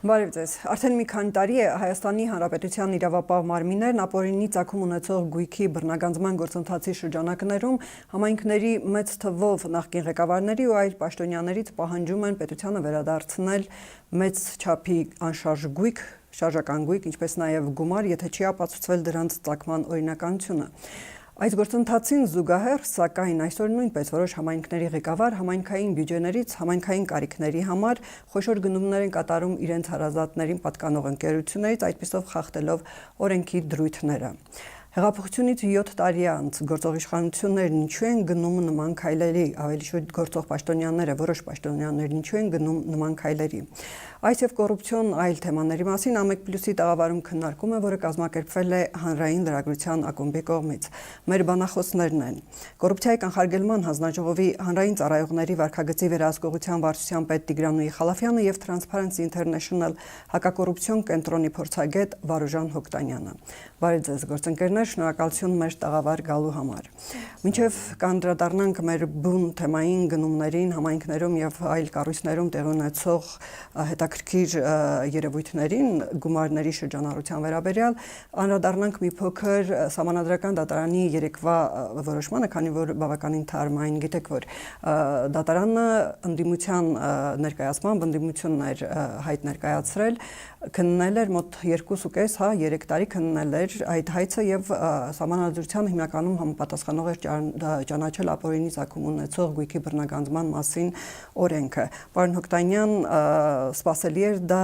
Բարև ձեզ։ Արդեն մի քանի տարի է Հայաստանի Հանրապետության իրավապահ մարմիններն ապօրինի ծագում ունեցող գույքի բռնագանձման գործընթացի շրջանակներում համայնքների մեծ թվով նախկին ղեկավարների ու այլ պաշտոնյաներից պահանջում են պետությանը վերադարձնել մեծ չափի անշարժ գույք, շարժական գույք, ինչպես նաև գումար, եթե չի ապացուցվել դրանց ծագման օրինականությունը։ Այս գործընթացին զուգահեռ, սակայն այսօր նույնպես որոշ համայնքների ղեկավար համայնքային բյուջեներից համայնքային կարիքների համար խոշոր գնումներ են կատարում իրենց հարազատներին պատկանող ընկերություններից, այդպիսով խախտելով օրենքի դրույթները։ Հեղափոխությունից 7 տարի անց գործող իշխանություններն ինչու են գնում նման քայլերի, ավելի շուտ գործող պաշտոնյաները, որոշ պաշտոնյաներ ինչու են գնում նման քայլերի։ Այս եւ կոռուպցիոն այլ թեմաների մասին Ամեկ+-ի տաղավարում քննարկում է, որը կազմակերպվել է Հանրային լրագրության ակումբի կողմից։ Մեր բանախոսներն են կոռուպցիայի կանխարգելման հանձնաժողովի հանրային ծառայողների վարքագծի վերահսկողության վարչության պետ Տիգրան Խալափյանը եւ Transparency International հակակոռուպցիոն կենտրոնի փորձագետ Վարուժան Հոկտանյանը։ Բարև ձեզ, գործընկերներ, շնորհակալություն մեր տաղավար գալու համար։ Մինչև կանդրադառնանք մեր բուն թեմային գնումներին, համայնքներում եւ այլ կառույցներում տեղի ունեցող հետաքրքիր երևույթներին, գումարների շրջանառության վերաբերյալ, անդրադառնանք մի փոքր Սահմանադրական դատարանի երեկվա որոշմանը, քանի որ բավականին թարմային, գիտեք, որ դատարանը ընդդիմության ներկայացմամբ ընդդիմություններ հայտ ներկայացրել, քննել էր մոտ 2.5, 3 տարի քննել էր այդ հայցը եւ Սահմանադրությանը հիմնականում համապատասխանող էր ճանաչել ապօրինի ծագում ունեցող գույքի բռնագանձման մասին օրենքը։ Պարոն Հոկտանյան, սպասելի էր դա,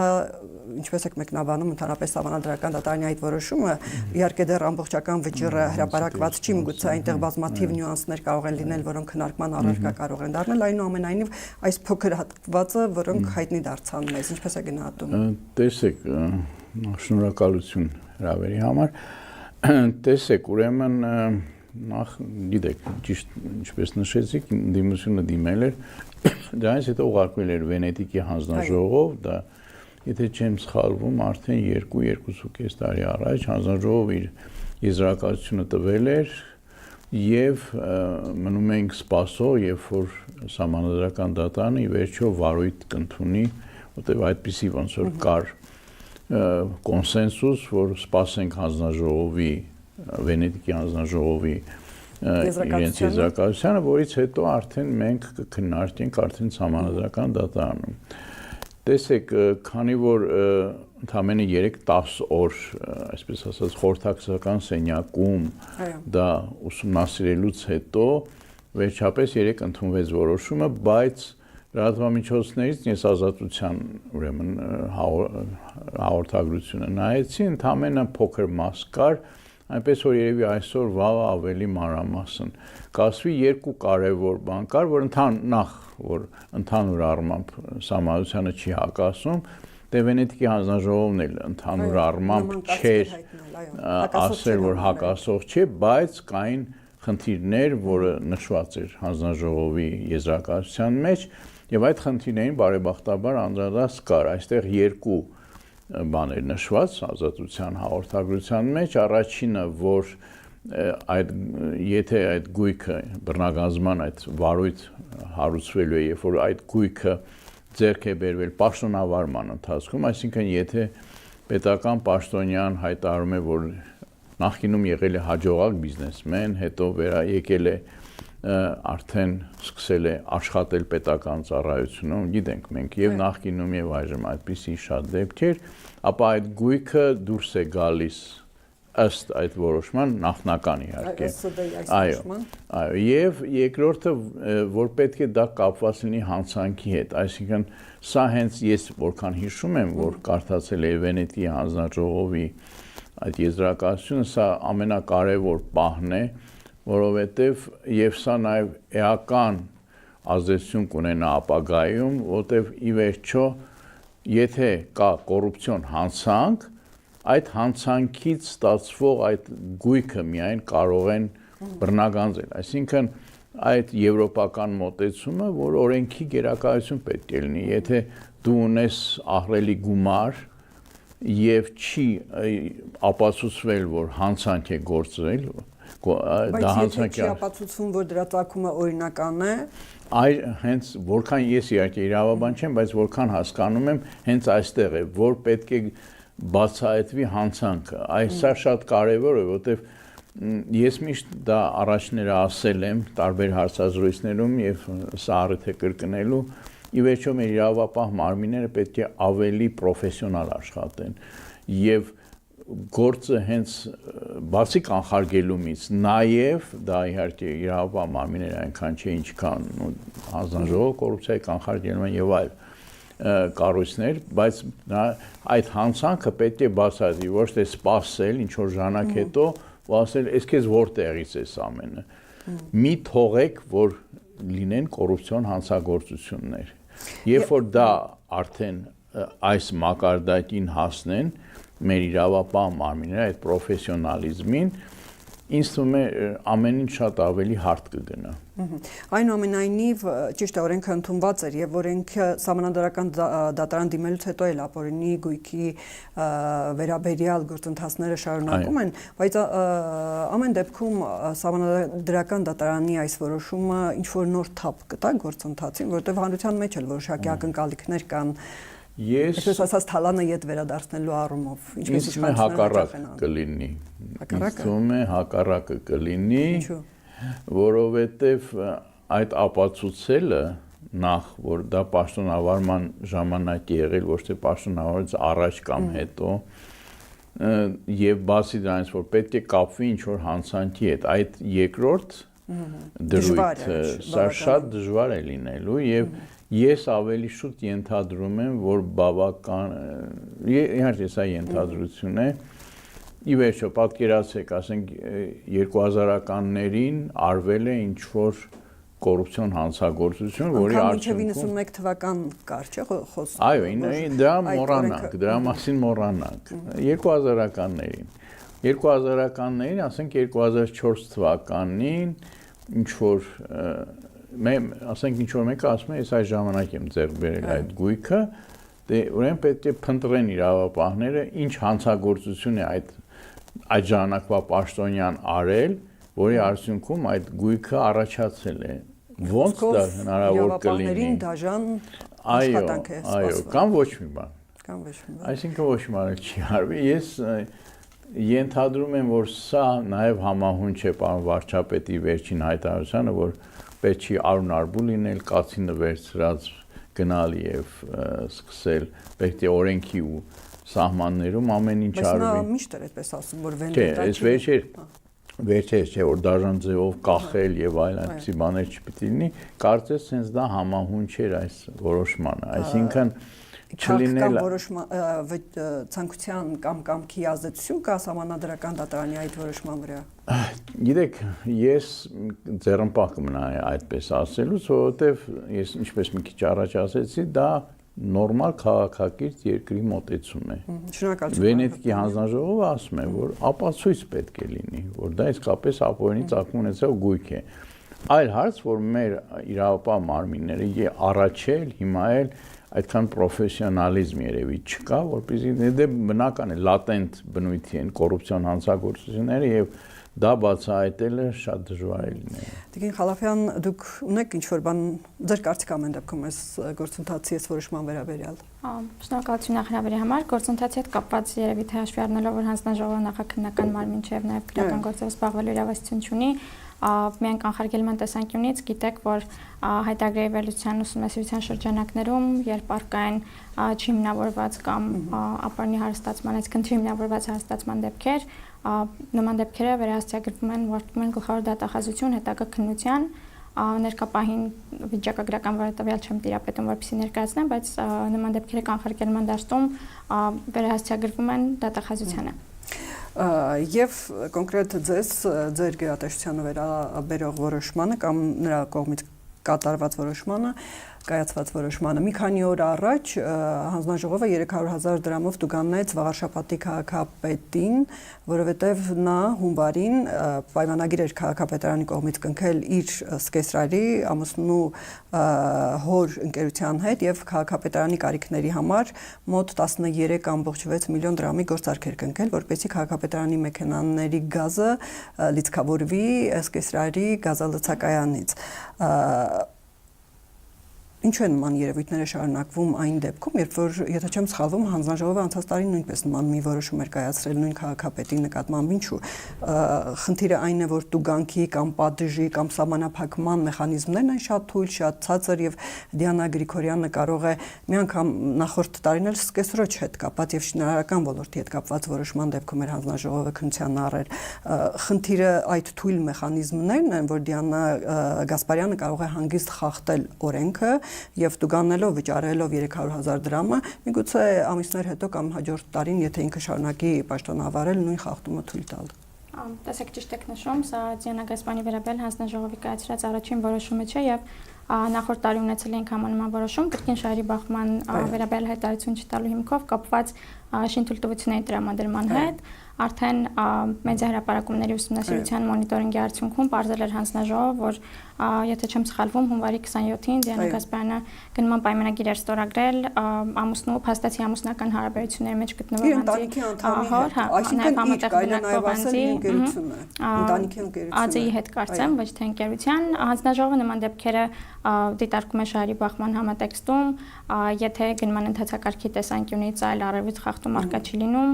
ինչպես եք մեկնաբանում ընդհանրապես Սահմանադրական դատարանի այդ որոշումը, իհարկե դեռ ամբողջական վճիռը հրապարակված չի, միգուցե այնտեղ բազմաթիվ նյուանսներ կարող են լինել, որոնք քննարկման առարկա կարող են դառնալ, այնուամենայնիվ այս փոքր հատվածը, որոնք հայտնի դարձան մեզ, ինչպես է գնահատում։ Տեսեք, շնորհակալություն հրավերի համար։ Տեսեք, ուրեմն նախ գիտեք, ճիշտ ինչպես նշեցիք, ընդդիմությունը դիմել էր, դրանից հետո ուղարկվել էր Վենետիկի հանձնաժողով, դա եթե չեմ սխալվում, արդեն 2.5 տարի առաջ հանձնաժողովը իր եզրակացությունը տվել էր եւ մնում ենք սպասող, երբ որ Սահմանադրական դատարանը ի վերջո վարույթ կընդունի, որտեղ այդպիսի ոնց որ կար կոնսենսուս, որ սպասենք հանձնաժողովի, Վենետիկի հանձնաժողովի իրենց եզրակացությանը, որից հետո արդեն մենք կքննարկենք արդեն Սահմանադրական դատարանում։ Տեսեք, քանի որ ընդամենը 3-10 օր, այսպես ասած, խորհրդակցական սենյակում դա ուսումնասիրելուց հետո վերջապես երեք ընդունվեց որոշումը, բայց լրատվամիջոցներից ես ազատության ուրեմն հաղորդագրությունը նայեցի, ընդամենը փոքր մաս կար, այնպես որ երևի այսօր վաղը ավելի մանրամասն կասվի երկու կարևոր բան կար, որ նախ որ ընդհանուր առմամբ Սահմանադրությանը չի հակասում, դե Վենետիկի հանձնաժողովն էլ ընդհանուր առմամբ չէր ասել, որ հակասող չէ, բայց կային խնդիրներ, որը նշված էր հանձնաժողովի եզրակացության մեջ, եւ այդ խնդիրներին բարեբախտաբար անդրադարձ կար, այստեղ երկու բաներ նշված ազատության հաղորդագրության մեջ, առաջինը, որ եթե այդ գույքը բռնագանձման այդ վարույթ հարուցվելու է, երբ որ այդ գույքը ձեռք է բերվել պաշտոնավարման ընթացքում, այսինքն եթե պետական պաշտոնյան հայտարարում է, որ նախկինում եղել է հաջողակ բիզնեսմեն, հետո եկել է արդեն սկսել է աշխատել պետական ծառայությունում, գիտենք մենք եւ նախկինում եւ այժմ այդպիսի շատ դեպքեր, ապա այդ գույքը դուրս է գալիս ըստ այդ որոշման նախնական իհարկե։ Այո, եւ երկրորդը, որ պետք է դա կապված լինի հանցանքի հետ, այսինքն սա հենց ես որքան հիշում եմ, որ կարդացել էի Վենետիկի հանձնաժողովի այդ եզրակացությունը, սա ամենակարևոր պահն է, որովհետև եւ սա նաեւ էական ազդեցություն կունենա ապագայում, որովհետև ի վերջո եթե կա կոռուպցիոն հանցանք, այդ հանցանքից ստացվող այդ գույքը միայն կարող են բռնագանձել, այսինքն այդ եվրոպական մոտեցումը, որ օրենքի գերակայություն պետք է լինի, եթե դու ունես ահռելի գումար եւ չի ապացուցվել, որ հանցանք է գործել, Բայց եթե չի ապացուցվում, որ դրա ծագումը օրինական է, հենց որքան ես իհարկե իրավաբան չեմ, բայց որքան հասկանում եմ, հենց այստեղ է, որ պետք է բացահայտվի հանցանքը։ Սա շատ կարևոր է, որովհետև ես միշտ դա առաջները ասել եմ տարբեր հարցազրույցներում եւ սա առիթ է կրկնելու, ի վերջո մեր իրավապահ մարմինները պետք է ավելի պրոֆեսիոնալ աշխատեն եւ գործը հենց բացի կանխարգելումից նաև դա իհարկե իրավապահ մարմինները այնքան չէ ինչքան հանձնաժողով կոռուպցիայի կանխարգելման եւ այլ կառույցներ, բայց այդ հանցանքը պետք է բացահայտվի, ոչ թե սպասել ինչ որ ժամանակ հետո ու ասել, «Էս քեզ որտեղից է ամենը»։ Մի թողեք, որ լինեն կոռուպցիոն հանցագործություններ։ Երբ որ դա արդեն այս մակարդակին հասնեն, մեր իրավապահ մարմինները այդ պրոֆեսիոնալիզմին, ինձ թվում է ամեն ինչ շատ ավելի հարթ կգնա։ Այնուամենայնիվ, ճիշտ է, օրենքը ընդունված էր եւ օրենքը Սահմանադրական դատարան դիմելուց հետո էլ ապօրինի գույքի վերաբերյալ գործընթացները շարունակում են, բայց ամեն դեպքում Սահմանադրական դատարանի այս որոշումը ինչ որ նոր թափ կտա գործընթացին, որտեղ հանրության մեջ էլ որոշակի ակնկալիքներ կան։ Այսպես ասած թալանը ետ վերադարձնելու առումով, ինչպես հակառակ կլինի։ Ինձ հակառակը կլինի, որովհետև այդ ապացուցելը նախ, որ դա պաշտոնավարման ժամանակ է եղել, ոչ թե պաշտոնավարից առաջ կամ հետո, եւ բացի դրանից, որ պետք է կապվի ինչ-որ հանցանքի հետ, այդ երկրորդ դրույթը, սա շատ դժվար է լինելու եւ ես ավելի շուտ ենթադրում եմ, որ բավական, իհարկե սա ենթադրություն է, ի վերջո պատկերացրեք, ասենք 2000-ականներին արվել է ինչ-որ կոռուպցիոն հանցագործություն, որի արդյունքում 91 թվական կար, չէ՞ խոսքը։ Այո, դրա մոռանանք, դրա մասին մոռանանք։ 2000-ականներին, ասենք 2004 թվականին ինչ-որ ասենք ինչ-որ մեկը ասում է, ես այս ժամանակ եմ ձեռք բերել այդ գույքը, ուրեմն պետք է փնտրեն իրավապահները, ինչ հանցագործություն է այդ ժամանակվա պաշտոնյան արել, որի արդյունքում այդ գույքը առաջացել է։ Ոնց դա հնարավոր կլինի։ Դաժան աշխատանք է սպասվում։ Այո, կամ ոչ մի բան։ Այսինքն ոչ մի բան չի արվի։ Ես ենթադրում եմ, որ սա նաև համահունչ է պարոն վարչապետի վերջին հայտարարությանը, որ պետք չի արուն արբու լինել, կացինը վերցրած գնալ եւ սկսել, պետք է օրենքի ու սահմաններում ամեն ինչ արվի։ Բայց նա միշտ էր այդպես ասում, որ վենդետա չէ, վերջերս չէ, որ դաժան ձևով կախել եւ այլ այնպիսի բաներ չպիտի լինի, կարծես sense դա համահունչ էր այս որոշմանը, այսինքն չլինել ցանկության կամ կամքի ազդեցություն կա Սահմանադրական դատարանի այդ որոշման վրա։ Գիտեք, ես ձեռնպահ կմնայի այդպես ասելուց, որովհետև ես ինչպես մի քիչ առաջ ասեցի, դա նորմալ քաղաքակիրթ երկրի մոտեցում է։ Շնորհակալություն։ Վենետիկի հանձնաժողովը ասում է, որ ապացույց պետք է լինի, որ դա իսկապես ապօրինի ծագում ունեցող գույք է։ Այլ հարց, որ մեր իրավապահ մարմինները առաջ էլ, հիմա էլ այդքան պրոֆեսիոնալիզմ երևի չկա, որպեսզի դե բնական է լատենտ բնույթի են կոռուպցիոն հանցագործությունները եւ դա բացահայտելը շատ դժվար է լինելու։ Տիկին Խալափյան, դուք ունեք ինչ-որ բան ձեր կարծիք ամեն դեպքում այս գործընթացի այս որոշման վերաբերյալ։ Շնորհակալություն նախնաբերի համար, գործընթացի հետ կապված երևի թե հաշվի առնելով, որ հանձնաժողովը նախաքննական մարմին չէ եւ նաեւ քննական գործով զբաղվելու իրավասություն չունի, միայն կանխարգելման տեսանկյունից գիտեք, որ հայտագրերի վերլուծության ուսումնասիրության շրջանակներում, երբ առկա են չհիմնավորված կամ ապարնի հարստացման, այսինքն չհիմնավորված հարստացման դեպքեր, նման դեպքերը վերահասցեագրվում են, ուղարկվում են գլխավոր դատախազություն հետագա քննության, ներկապահին վիճակագրական վարատավյալ չեմ տիրապետում, որպեսզի ներկայացնեմ, բայց նման դեպքերը կանխարգելման դաշտում վերահասցեագրվում են դատախազությանը։ Եվ կոնկրետ ձեր գերատեսչությանը վերաբերող որոշմանը կամ նրա կողմից կատարված որոշմանը կայացված որոշմանը։ Մի քանի օր առաջ հանձնաժողովը 300,000 դրամով տուգանեց Վաղարշապատի քաղաքապետին, որովհետև նա հունվարին պայմանագիր էր քաղաքապետարանի կողմից կնքել իր սկեսրարի ամուսնու հոր ընկերության հետ եւ քաղաքապետարանի կարիքների համար մոտ 13.6 միլիոն դրամի գործարք էր կնքել, որպեսզի քաղաքապետարանի մեքենաների գազը լիցքավորվի սկեսրարի գազալցակայանից։ Ինչու են նման երևույթները շարունակվում այն դեպքում, երբ որ, եթե չեմ սխալվում, հանձնաժողովը անցած տարի նույնպես նման մի որոշում էր կայացրել նույն քաղաքապետի նկատմամբ, ինչու։ Խնդիրը այն է, որ տուգանքի կամ պատժի կամ սահմանափակման մեխանիզմներն են շատ թույլ, շատ ցածր եւ Դիանա Գրիգորյանը կարող է մի անգամ նախորդ տարին էլ սկեսրոջ հետ կապված եւ շինարարական ոլորտի հետ կապված որոշման դեպքում էր հանձնաժողովը քննության առել։ Խնդիրը այդ թույլ մեխանիզմներն են, որ Դիանա Գասպարյանը կարող է հանգիստ խախտել օրենքը եւ տուգանելով վճարելով 300,000 դրամը, միգուցե ամիսներ հետո կամ հաջորդ տարին, եթե ինքը շարունակի պաշտոնավարել, նույն խախտումը թույլ տալ։ Տեսեք, ճիշտ եք նշում, սա Դիանա Գասպարյանի վերաբերյալ հանձնաժողովի կայացրած առաջին որոշումը չէ եւ նախորդ տարի ունեցել ենք համանման որոշում կրկին շահերի բախման վերաբերյալ հայտարարություն չտալու հիմքով կապված շինթույլտվությունների տրամադրման հետ արդեն մեդիահրապարակումների ուսումնասիրության մոնիտորինգի արդյունքում պարզել էր հանձնաժողովը, որ եթե չեմ սխալվում, հունվարի 27-ին Դիանա Գասպարյանը գնման պայմանագիր էր ստորագրել ամուսնու փաստացի ամուսնական հարաբերությունների մեջ գտնվող անձի հետ կարծեմ, ոչ թե ընկերության։ Հանձնաժողովը նման դեպքերը դիտարկում է շահերի բախման համատեքստում, եթե գնման ընթացակարգի տեսանկյունից այլ առավիտ խախտում առկա չի լինում,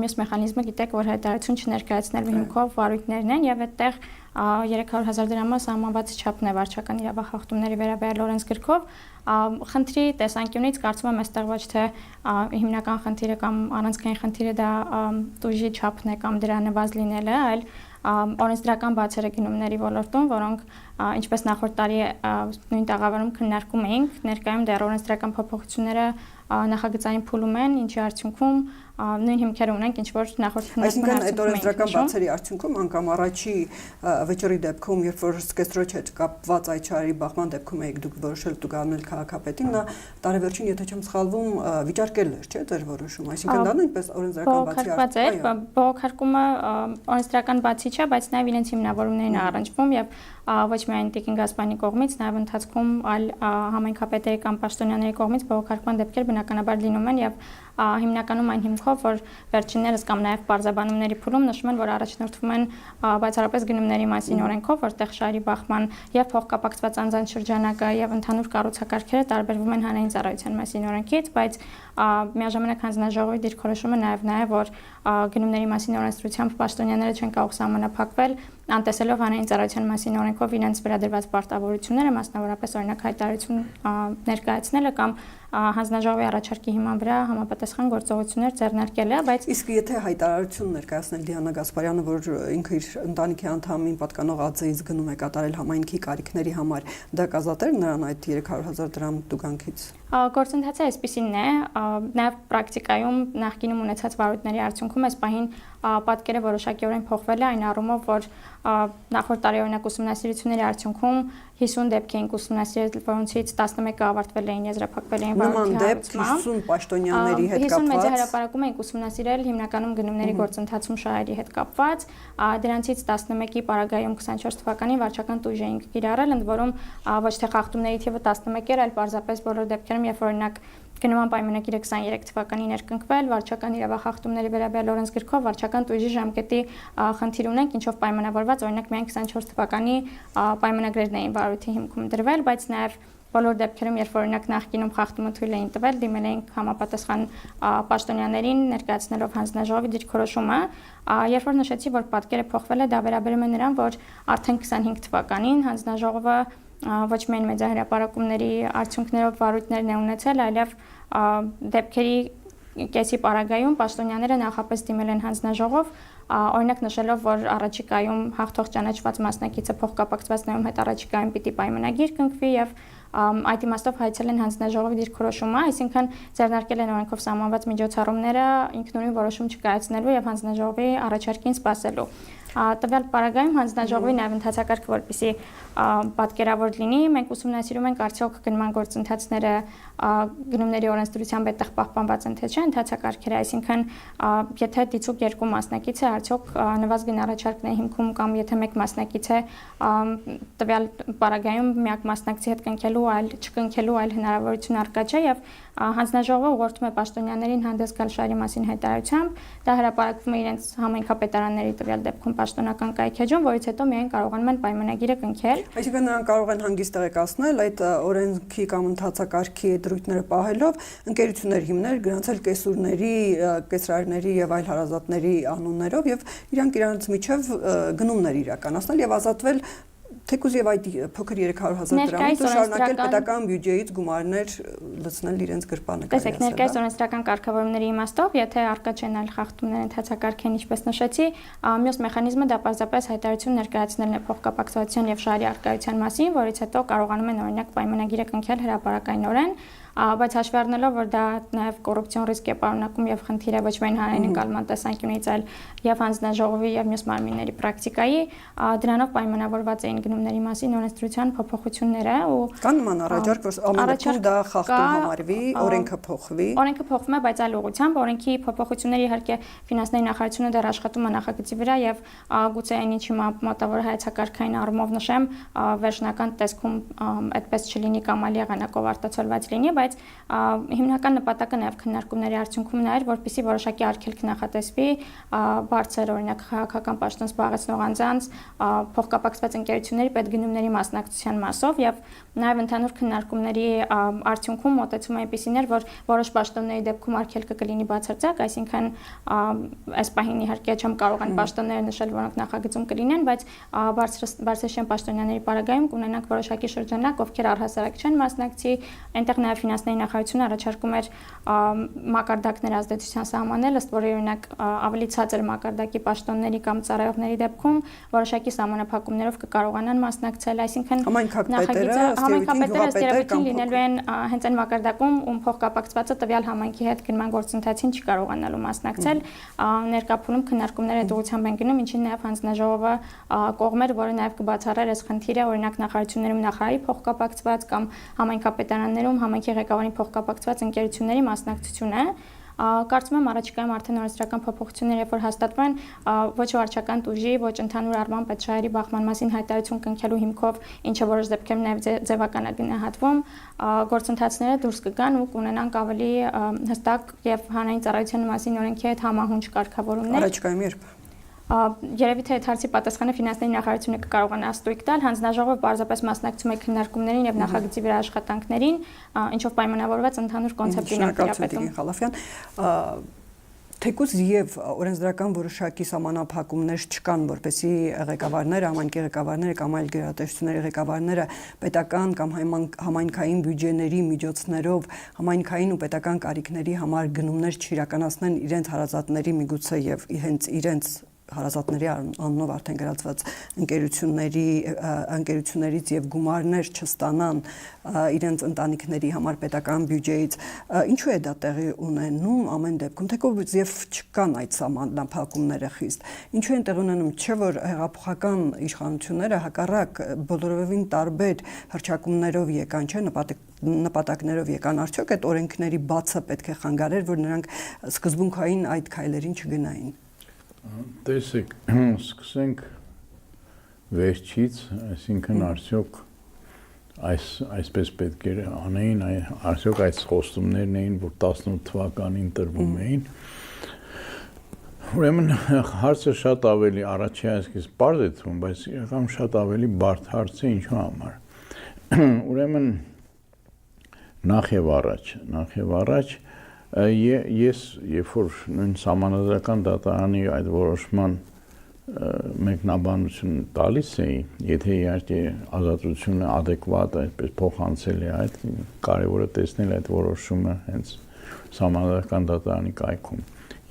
մյուս մեխանիզմը գիտեք, որ հայտարարություն չներկայացնելու հիմքով վարույթներն են եւ այդտեղ 300,000 դրամը սահմանված չափն է վարչական իրավախախտումների վերաբերյալ օրենսգրքով։ Խնդրի տեսանկյունից կարծում եմ այստեղ ոչ թե հիմնական խնդիրը կամ առանցքային խնդիրը դա տուժի չափն է կամ դրա նվազ լինելը, այլ օրենսդրական բացերը գնումների ոլորտում, որոնք ինչպես նախորդ տարի նույն տաղավարում քննարկում էինք, ներկայում դեռ օրենսդրական փոփոխությունները նախագծային փուլում են, ինչի արդյունքում նույն հիմքերը ունենք, ինչ որ նախորդ քննարկման այդ օրենսդրական բացերի արդյունքում անգամ առաջի վճռի դեպքում, երբ որ սկեսրոջ հետ կապված այդ շահերի բախման դեպքում եք դուք որոշել տուգանել քաղաքապետին, նա տարեվերջին, եթե չեմ սխալվում, վիճարկել էր, չէ՞, ձեր որոշումը, այսինքն դա նույնպես օրենսդրական բացի բողոքարկումը օրենսդրական բացի չէ, բայց նաև իրենց հիմնավորումներն է առնչվում եւ ոչ միայն Տիկին Գասպարյանի կողմից, նաև ընթացքում այլ համայնքապետերի կամ պաշտոնյաների կողմից բողոքարկման դեպքեր բնականաբար լինում են եւ հիմնականում այն հիմքով, որ վերջիններս կամ նաև պարզաբանումների փուլում նշում են, որ առաջնորդվում են բացառապես գնումների մասին օրենքով, որտեղ շահերի բախման եւ փոխկապակցված անձանց շրջանակը եւ ընդհանուր կառուցակարգերը տարբերվում են հանրային ծառայության մասին օրենքից, բայց միաժամանակ հանձնաժողովի դիրքորոշումը նաև որ գնումների մասին օրենսդրությամբ պաշտոնյաները չեն կարող սահմանափակվել անտեսելով հանրային ծառայության մասին օրենքով իրենց վերադրված պարտավորությունները, մասնավորապես օրինակ հայտարարություն ներկայացնելը կամ հանձնաժողովի առաջարկի հիման վրա համապատասխան գործողություններ ձեռնարկելը, բայց իսկ եթե հայտարարություն ներկայացնել Դիանա Գասպարյանը, որ ինքը իր ընտանիքի անդամին պատկանող ածեից գնում է կատարել համայնքի կարիքների համար, դա կազատեր նրան այդ 300,000 դրամ տուգանքից։ Գործընթացը այսպիսինն է, նաև պրակտիկայում նախկինում ունեցած վարույթների արդյունքում այս պահին պատկերը որոշակիորեն փոխվել է այն առումով, որ նախորդ տարի օրինակ ուսումնասիրությունների արդյունքում 50 դեպք էին ուսումնասիրել, որոնցից 11-ը ավարտվել էին, եզրափակվել էին վարույթի հարուցմամբ։ 50 պաշտոնյաների հետ կապված 50 մեդիահրապարակում էին ուսումնասիրել հիմնականում գնումների գործընթացում շահերի հետ կապված, դրանցից 11-ի պարագայում 24 թվականին վարչական տույժ էին կիրառել, ընդ որում ոչ թե խախտումների թիվը 11 էր, այլ պարզապես բոլոր դեպքերում, երբ օրինակ գնման պայմանագիրը 23 թվականին էր կնքվել, վարչական իրավախախտումների վերաբերյալ օրենսգրքով վարչական տույժի ժամկետի խնդիր ունենք, ինչով պայմանավորված օրինակ միայն 24 թվականի պայմանագրերն էին վարույթի հիմքում դրվել, բայց նաև բոլոր դեպքերում, երբ օրինակ նախկինում խախտումը թույլ էին տվել, դիմել էինք համապատասխան պաշտոնյաներին ներկայացնելով հանձնաժողովի դիրքորոշումը, երբ որ նշեցի, որ պատկերը փոխվել է, դա վերաբերում է նրան, որ արդեն 25 թվականին հանձնաժողովը ոչ միայն մեդիահրապարակումների արդյունքներով վարույթներն է ունեցել, այլև դեպքերի կեսի պարագայում պաշտոնյաները նախապես դիմել են հանձնաժողով, օրինակ նշելով, որ առաջիկայում հաղթող ճանաչված մասնակիցը փոխկապակցված նայում հետ առաջիկայում պիտի պայմանագիր կնքվի եւ այդ իմաստով հայցել են հանձնաժողովի դիրքորոշումը, այսինքն ձեռնարկել են օրենքով սահմանված միջոցառումները ինքնուրույն որոշում չկայացնելու եւ հանձնաժողովի առաջարկին սպասելու։ Տվյալ պարագայում հանձնաժողովի նաև ընթացակարգը որպեսզի պատկերավոր լինի, մենք ուսումնասիրում ենք արդյոք գնման գործընթացները գնումների օրենսդրությամբ այդտեղ պահպանված են թե չէ ընթացակարգերը, այսինքն եթե դիցուկ երկու մասնակից է, արդյոք նվազ գնահարարչարկն է հիմքում կամ եթե մեկ մասնակից է տվյալ պարագայում միակ մասնակցի հետ կնքելու չկնքելու այլ հնարավորություն առկա չէ եւ հանձնաժողովը ուղղորդում է պաշտոնյաներին հանդես գալ շահերի մասին հայտարարությամբ, դա հրապարակվում է իրենց համայնքապետարանների տվյալ դեպքում պաշտոնական կայքեջում, որից հետո միայն կարողանում են պայմանագիրը կնքել։ Այսինքն նրանք կարող են հանգիստ տեղեկացնել այդ օրենքի կամ ընթացակարգի դրույթները պահելով ընկերություններ հիմնել, գրանցել կեսուրների, կեսրարների եւ այլ հարազատների անուններով եւ իրանց միջև գնումներ իրականացնել եւ ազատվել թեկուզ եւ այդ փոքր 300,000 դրամից շարունակել պետական բյուջեից գումարներ լցնել իրենց գրպանը։ Տեսեք, ներկայիս օրենսդրական կարգավորումների իմաստով, եթե առկա չեն այլ խախտումներ ընթացակարգին, ինչպես նշեցի, մյուս մեխանիզմը դա պարզապես հայտարարություն ներկայացնելն է փոխկապակցվածության եւ շահերի առկայության մասին, որից հետո կարողանում են օրինակ պայմանագիրը կնքել հրապարակայնորեն, բայց հաշվի առնելով, որ դա նաև կոռուպցիոն ռիսկ է պարունակում եւ խնդիր է ոչ միայն հանրային ընկալման տեսանկյունից, այլ եւ հանձնաժողովի եւ մյուս մարմինների պրակտիկայի, դրանով պայմանավորված էին գնումների մասին օրենսդրության փոփոխությունները ու կան նման առաջարկ, որ ամենախոհ դա խախտում համարվի, օրենքը փոխվի։ Օրենքը փոխվում է, բայց այլ ուղղությամբ, օրենքի փոփոխությունները իհարկե ֆինանսների նախարարությունը դեռ աշխատում է նախագծի վրա եւ գուցե այնինչ հիմա մոտավոր հայեցակարգային առումով նշեմ, վերջնական տեսքում այդպես չլինի կամ այլ եղանակով արտացոլված լինի, բայց հիմնական նպատակը նաև քննարկումների արդյունքում նա էր, որպեսզի որոշակի արգելք նախատեսվի բարձր օրինակ քաղաքական պաշտոն զբաղեցնող անձանց փոխկապակցված ընկերությունների պետգնումների մասնակցության մասով եւ նաև ընդհանուր քննարկումների արդյունքում մոտեցումը այնպիսին էր, որ որոշ պաշտոնների դեպքում արգելքը կլինի բացարձակ, այսինքն այս պահին իհարկե չեմ կարող են պաշտոնները նշել, որոնք նախագծում կլինեն, բայց բարձրաշեն պաշտոնյաների պարագայում կունենանք որոշակի շրջանակ, ովքեր առհասարակ չեն մասնակցի, այնտեղ նաև ֆինանսների նախարարությունը առաջարկում էր մակարդակներ ազդեցության սահմանել, ըստ որի օրինակ ավելի ցածր մակարդակի պաշտոնների կամ ծառայողների դեպքում որոշակի սահմանափակումներով կկարողանան մասնակցել, այսինքն համայնքապետերը ըստ երևույթին լինելու են հենց այն մակարդակում, ում փոխկապակցվածը տվյալ համայնքի հետ գնման գործընթացին չկարողանալու մասնակցել, ներկա փուլում քննարկումները այդ ուղղությամբ են գնում, ինչին նաև հանձնաժողովը կողմեր, որը նաև կբացառեր այս խնդիրը, օրինակ նախարարություններում նախարարի փոխկապակցված կամ համայնքապետարաններում համայնքի ղեկավարի փոխկապակցված ընկերությունների մասնակցությունը կարծում եմ առաջիկայում արդեն օրենսդրական փոփոխություններ երբ որ հաստատվեն ոչ վարչական տուժի, ոչ ընդհանուր առմամբ այդ շահերի բախման մասին հայտարարություն կնքելու հիմքով, ինչը որոշ դեպքերում նաև ձևական է գնահատվում, գործընթացները դուրս կգան ու կունենանք ավելի հստակ եւ հանրային ծառայության մասին օրենքի հետ համահունչ կարգավորումներ։ Առաջիկայում երբ Երևի թե այդ հարցի պատասխանը ֆինանսների նախարարությունը կկարողանա ստույգ տալ, հանձնաժողովը պարզապես մասնակցում է քննարկումներին եւ նախագծի վրա աշխատանքներին, ինչով պայմանավորված ընդհանուր կոնցեպտին է տիրապետում։ Թեկուզ եւ օրենսդրական որոշակի սահմանափակումներ չկան, որպեսզի ղեկավարները, համայնքի ղեկավարները կամ այլ գերատեսչությունների ղեկավարները պետական կամ համայնքային բյուջեների միջոցներով համայնքային ու պետական կարիքների համար գնումներ չիրականացնեն իրենց հարազատների միգուցե եւ հենց իրենց հարազատների անունով արդեն գրածված ընկերություններից եւ գումարներ չստանան իրենց ընտանիքների համար պետական բյուջեից, ինչու է դա տեղի ունենում ամեն դեպքում, թեկուզ եւ չկան այդ սահմանափակումները խիստ, ինչու են տեղի ունենում, չէ՞ որ հեղափոխական իշխանությունները հակառակ բոլորովին տարբեր հռչակումներով եկան, չէ՞ նպատակներով եկան, արդյոք այդ օրենքների բացը պետք է խանգարեր, որ նրանք սկզբունքային այդ քայլերին չգնային։ Տեսեք, սկսենք վերջից, այսինքն արդյոք այսպես պետք է անեին, արդյոք այս խոստումներն էին, որ 18 թվականին տրվում էին։ Ուրեմն հարցը շատ ավելի առաջի այսպես պարզ է թվում, բայց իրական շատ ավելի բարդ հարց է ինչու համար։ Ուրեմն նախ եւ առաջ ես երբ որ նույն սահմանադրական դատարանի այդ որոշման մեկնաբանություն տալիս էի, եթե իհարկե ազատությունը adekvat այդպես փոխանցել է այդ, կարևոր է տեսնել այդ որոշումը հենց սահմանադրական դատարանի կայքում։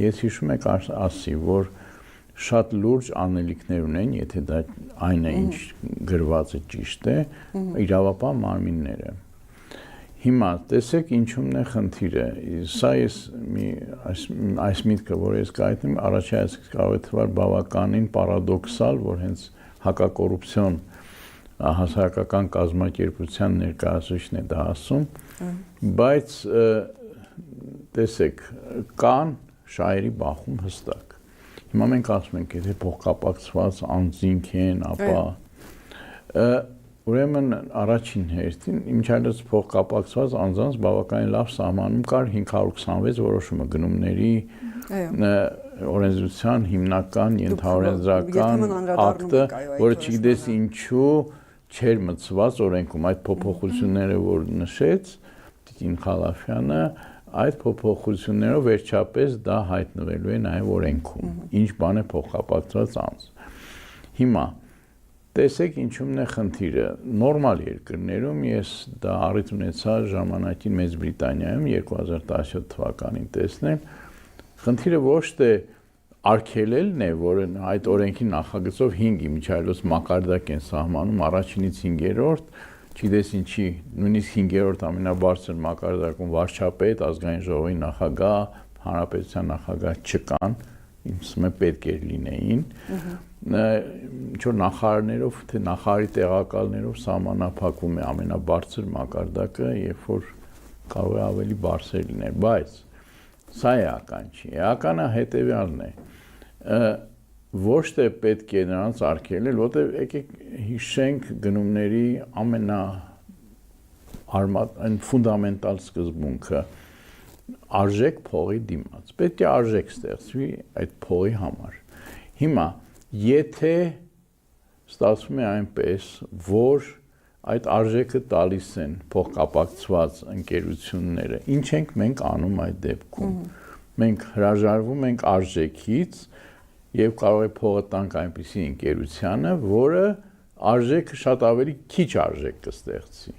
Ես հիշում եք ասի, որ շատ լուրջ անելիքներ ունեն, եթե դա այն է, ինչ գրված է ճիշտ է, իրավապահ մարմինները։ Հիմա տեսեք ինչումն է խնդիրը։ Սա այս միտքը, որ ես կայացնում, առաջի այսպես կարող է թվալ բավականին պարադոքսալ, որ հենց հակակոռուպցիոն հասարակական կազմակերպության ներկայացուցիչն է դա ասում, բայց տեսեք, կան շահերի բախում հստակ։ Հիմա մենք ասում ենք, եթե փոխկապակցված անձինք են, ապա ուրեմն առաջին հերթին իմիջիայլոց փոխկապակցված անձանց բավականին լավ սահմանում կար 526 որոշումը գնումների օրենսդրության հիմնական ենթաօրենսդրական ակտը, որը չգիտես ինչու չէր մտցված օրենքում, այդ փոփոխությունները որ նշեց Տիկին Խալափյանը, այդ փոփոխություններով վերջապես դա հայտնվելու է նաև օրենքում, ինչ բան է փոխկապակցված անձ։ Հիմա տեսեք ինչումն է խնդիրը, նորմալ երկրներում ես դա առիթ ունեցա ժամանակին Մեծ Բրիտանիայում 2017 թվականին տեսնել, խնդիրը ոչ թե արգելելն է, որ այդ օրենքի նախագծով 5 իմիջիայլոց մակարդակ են սահմանում առաջինից 5-րդ, չգիտես ինչի, նույնիսկ 5-րդ ամենաբարձր մակարդակում վարչապետ, ազգային ժողովի նախագահ, հանրապետության նախագահ չկան, ինձ պետք է լինեին, ինչ-որ նախարարներով, թե նախարարի տեղակալներով սահմանափակվում է ամենաբարձր մակարդակը, երբ որ կարող է ավելի բարձր լինել, բայց սա էական չի, էականը հետևյալն է, ոչ թե պետք է նրանց արգելել, որտեղ եկեք հիշենք գնումների ֆունդամենտալ սկզբունքը, արժեք փողի դիմաց, պետք է արժեք ստեղծվի այդ փողի համար։ Հիմա, եթե ստացվում է այնպես, որ այդ արժեքը տալիս են փոխկապակցված ընկերությունները, ինչ ենք մենք անում այդ դեպքում։ Մենք հրաժարվում ենք արժեքից եւ կարող է փողը տանք այնպիսի ընկերությանը, որը արժեքը շատ ավելի քիչ արժեք կստեղծի։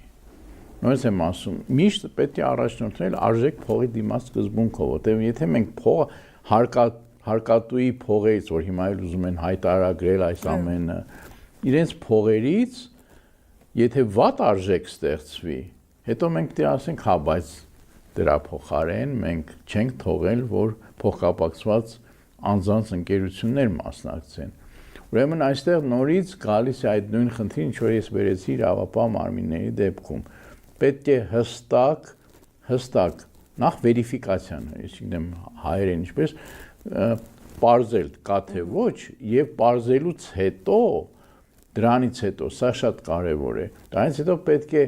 Նույնիսկ եմ ասում, միշտ պետք է առաջնորդել արժեք փողի դիմաց սկզբունքով, որտեղ եթե մենք փողը հարկատուի փողերից, որ հիմա էլ ուզում են հայտարարել այս ամենը, իրենց փողերից, եթե վատ արժեք ստեղծվի, հետո մենք դե ասենք, հա, բայց դրա փոխարեն մենք չենք թողել, որ փոխկապակցված անձանց ընկերություններ մասնակցեն։ Ուրեմն այստեղ նորից գալիս է այդ նույն խնդիրը, ինչ որ ես վերեցի իրավապահ մարմինների դեպքում։ Պետք է հստակ նախ վերիֆիկացիան, ես չգիտեմ հայերեն ինչպես, պարզել կա թե ոչ եւ պարզելուց հետո դրանից հետո սա շատ կարեւոր է։ Դրանից հետո պետք է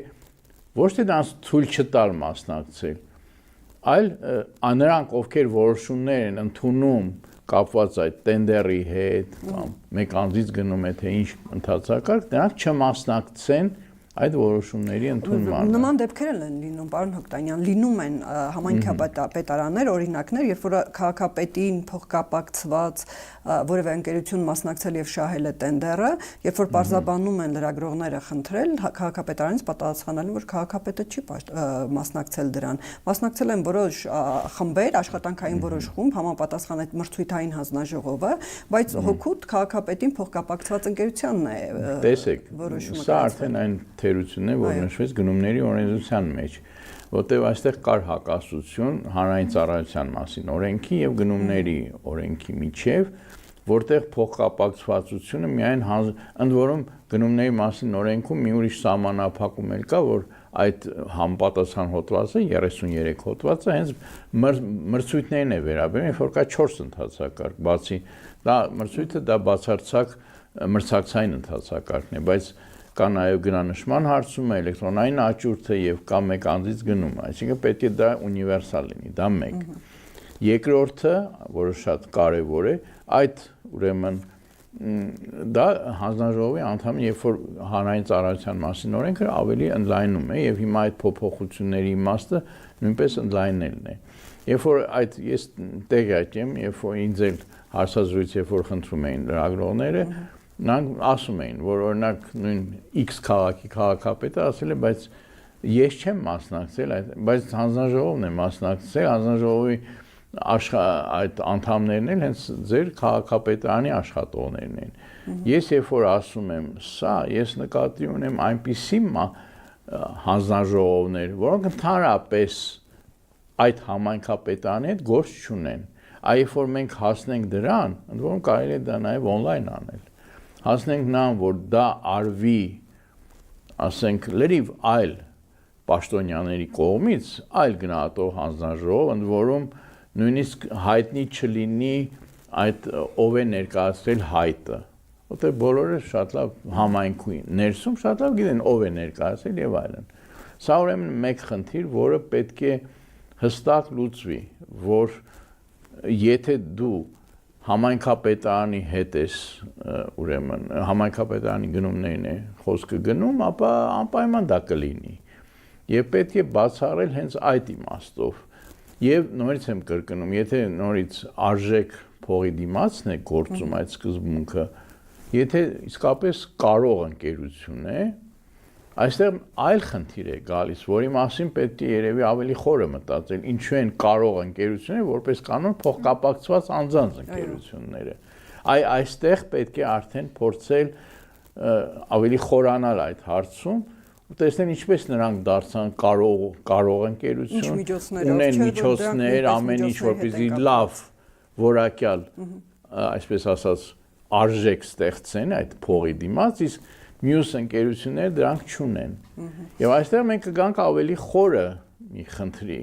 ոչ թե նրանց թույլ չտալ մասնակցել, այլ նրանք ովքեր որոշումներ են ընդունում կապված այդ տենդերի հետ կամ մեկ անձից գնում է թե ինչ ընթացակարգ, նրանք չմասնակցեն այդ որոշումների ընդունմանը։ Նման դեպքեր են լինում, պարոն Հոկտանյան, լինում են համայնքապետարաններ, օրինակներ, երբ որ քաղաքապետին փոխկապակցված որևէ ընկերություն մասնակցել եւ շահել է տենդերը, երբ որ պարզաբանում են լրագրողները խնդրել, քաղաքապետարանից պատասխանել, որ քաղաքապետը չի մասնակցել դրան։ Մասնակցել են որոշ խմբեր, աշխատանքային որոշ խումբ, համապատասխան այդ մրցույթային հանձնաժողովը, բայց հօգուտ քաղաքապետին փոխկապակցված ընկերությանն է որոշումը։ Սա արդեն այն թերությունն է, որ նշվեց գնումների օրենսդրության մեջ, որտեղ այստեղ կար հակասություն հանրային ծառայության մասին օրենքի եւ գնումների օրենքի միջև, որտեղ փոխկապակցվածությունը միայն ընդ որում գնումների մասին օրենքում մի ուրիշ սահմանափակում էլ կա, որ այդ համապատասխան հոդվածը 33 հոդվածը հենց մրցույթներին է վերաբերում, երբ որ կա 4 ընթացակարգ, բացի դա մրցույթը դա բացարձակ մրցակցային ընթացակարգն է, բայց կա նաև գրանշման հարցումը, էլեկտրոնային աճուրդը եւ կա մեկ անձից գնումը, այսինքն պետք է դա ունիվերսալ լինի, դա մեկ։ Երկրորդը, որը շատ կարեւոր է, այդ ուրեմն դա հանձնաժողովի անդամը, երբ որ հանրային ծառայության մասին օրենքը ավելի ընդլայնում է եւ հիմա այդ փոփոխությունների իմաստը նույնպես ընդլայնելն է։ Երբ որ այդ ես տեղյակ եմ, երբ որ ինձ էլ հարցազրույց երբ որ խնդրում էին լրագրողները, նրանք ասում էին, որ օրինակ նույն X քաղաքի քաղաքապետը ասել է, բայց ես չեմ մասնակցել, բայց հանձնաժողովն է մասնակցել, հանձնաժողովի այդ անդամներն են հենց ձեր քաղաքապետարանի աշխատողներն են։ Ես երբ որ ասում եմ սա, ես նկատի ունեմ այնպիսի հանձնաժողովներ, որոնք ընդհանրապես այդ համայնքապետարանի հետ գործ չունեն։ Այլ որ մենք հասնենք դրան, ընդ որում կարելի է դա նաև on-line անել։ Հասնենք նրան, որ դա արվի, ասենք, լրիվ այլ պաշտոնյաների կողմից, այլ գնահատող հանձնաժողով, ընդ որում նույնիսկ հայտնի չլինի այդ ով է ներկայացրել հայտը։ Որտեղ բոլորը շատ լավ համայնքի ներսում շատ լավ գիտեն ով է ներկայացել եւ այլն։ Սա ուրեմն մեկ խնդիր, որը պետք է հստակ լուծվի, որ եթե դու համայնքապետարանի հետ ես, ուրեմն համայնքապետարանի գնումներն է խոսքը գնում, ապա անպայման դա կլինի։ Եվ պետք է բացառել հենց այդ իմաստով։ Եվ նորից եմ կրկնում, եթե նորից արժեք փողի դիմացն է գործում այդ սկզբունքը, եթե իսկապես կարող ընկերություն է, այստեղ այլ խնդիր է գալիս, որի մասին պետք է երևի ավելի խորը մտածել, ինչու են կարող ընկերությունները, որպես կանոն փոխկապակցված անձանց ընկերությունները։ Այստեղ պետք է արդեն փորձել ավելի խորանալ այդ հարցում, ու տեսնել ինչպես նրանք դարձան կարող ընկերություն, ունեն միջոցներ, ամեն ինչ, որպեսզի լավ որակյալ, այսպես ասած, արժեք ստեղծեն այդ փողի դիմաց, իսկ մյուս ընկերությունները դրանք չունեն։ Եվ այստեղ մենք կգանք ավելի խորը մի խնդրի,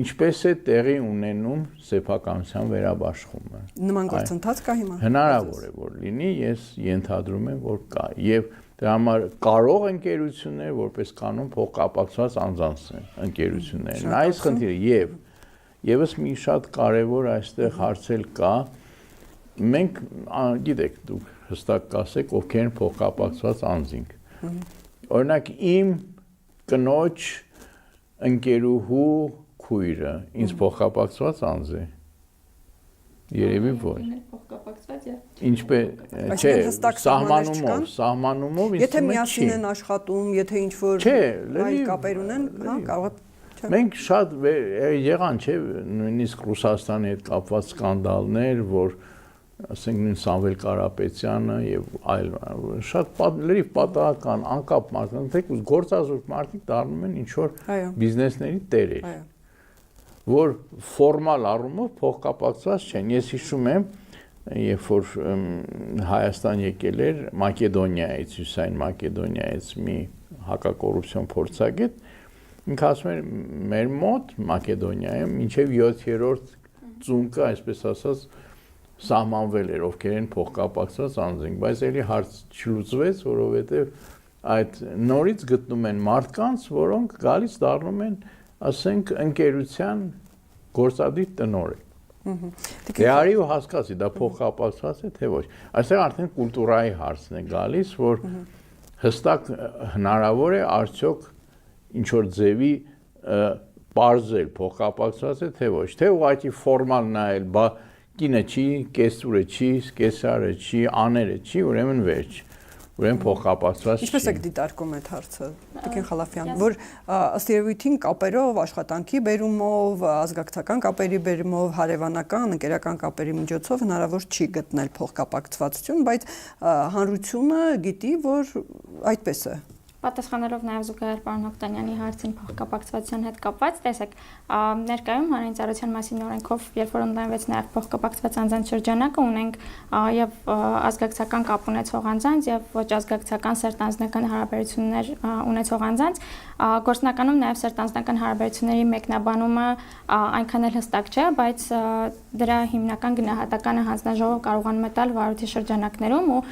ինչպես է տեղի ունենում սեփականության վերաբաշխումը։ Նման գործընթաց կա հիմա։ Հնարավոր է որ լինի, ես ենթադրում եմ, որ կա։ Եվ դրա համար կարող ընկերություններ, որպես կանոն փոխկապակցված անձանց ընկերություններն։ Այս խնդիրը եւս մի շատ կարեւոր այստեղ հարցել կա։ Մենք գիտեք, դուք հստակ կասեք, ովքեր են փոխկապակցված անձինք։ Օրինակ իմ կնոջ ընկերուհու քույրը ինձ փոխկապակցված անձ է։ Երևի ոչ։ Ինչպես չէ, սահմանումով ինձ եթե միասին են աշխատում, եթե ինչ-որ այլ կապեր ունեն, հա, կարող է։ Մենք շատ եղան, չէ, նույնիսկ Ռուսաստանի հետ կապված սկանդալներ, որ ասենք նույն Սամվել Կարապետյանը եւ այլ շատ լրիվ պատահական անկապ մարդիկ, թեկուզ գործազուրկ մարդիկ դառնում են ինչ որ բիզնեսների տերեր, որ ֆորմալ առումով փոխկապակցված չեն։ Ես հիշում եմ, երբ որ Հայաստան եկել էր Մակեդոնիայից, Հյուսային Մակեդոնիայից մի հակակոռուպցիոն փորձագետ, ինքը ասում էր մեր մոտ Մակեդոնիայում մինչև 7-րդ ծունկը, այսպես ասած, սահմանվել էր, ովքեր են փոխկապակցված անձինք, բայց էլի հարց չլուծվեց, որովհետև այդ նորից գտնում են մարդկանց, որոնք գալիս դառնում են, ասենք, ընկերության գործադիր տնօրեն։ Դե արի ու հասկացի, դա փոխկապակցված է, թե ոչ։ Այստեղ արդեն կուլտուրայի հարցն է գալիս, որ հստակ հնարավոր է արդյոք ինչ որ ձևի բարձել փոխկապակցված է, թե ոչ, թե ուղղակի ֆորմալ նայել, բա կինը չի, կեսուրը չի, կեսարը չի, աները չի, ուրեմն վերջ, ուրեմն փոխկապակցված չի։ Ինչպես եք դիտարկում այդ հարցը, Տիկին Խալափյան, որ ըստ երևույթին կապերով, աշխատանքի բերումով, ազգակցական կապերի բերումով, հարևանական, ընկերական կապերի միջոցով հնարավոր չի գտնել փոխկապակցվածություն, բայց հանրությունը գիտի, որ այդպես է։ Պատասխանելով նաև զուգահեռ պարոն Հոկտանյանի հարցին փոխկապակցվածության հետ կապված, տեսեք, ներկայում հանրային ծառայության մասին օրենքով, երբ որ ընդլայնվեց նաև փոխկապակցված անձանց շրջանակը, ունենք եւ ազգակցական կապ ունեցող անձանց եւ ոչ ազգակցական սերտանձնական հարաբերություններ ունեցող անձանց, գործնականում նաև սերտանձնական հարաբերությունների մեկնաբանումը այնքան էլ հստակ չէ, բայց դրա հիմնական գնահատականը հանձնաժողովը կարողանում է տալ վարույթի շրջանակներում ու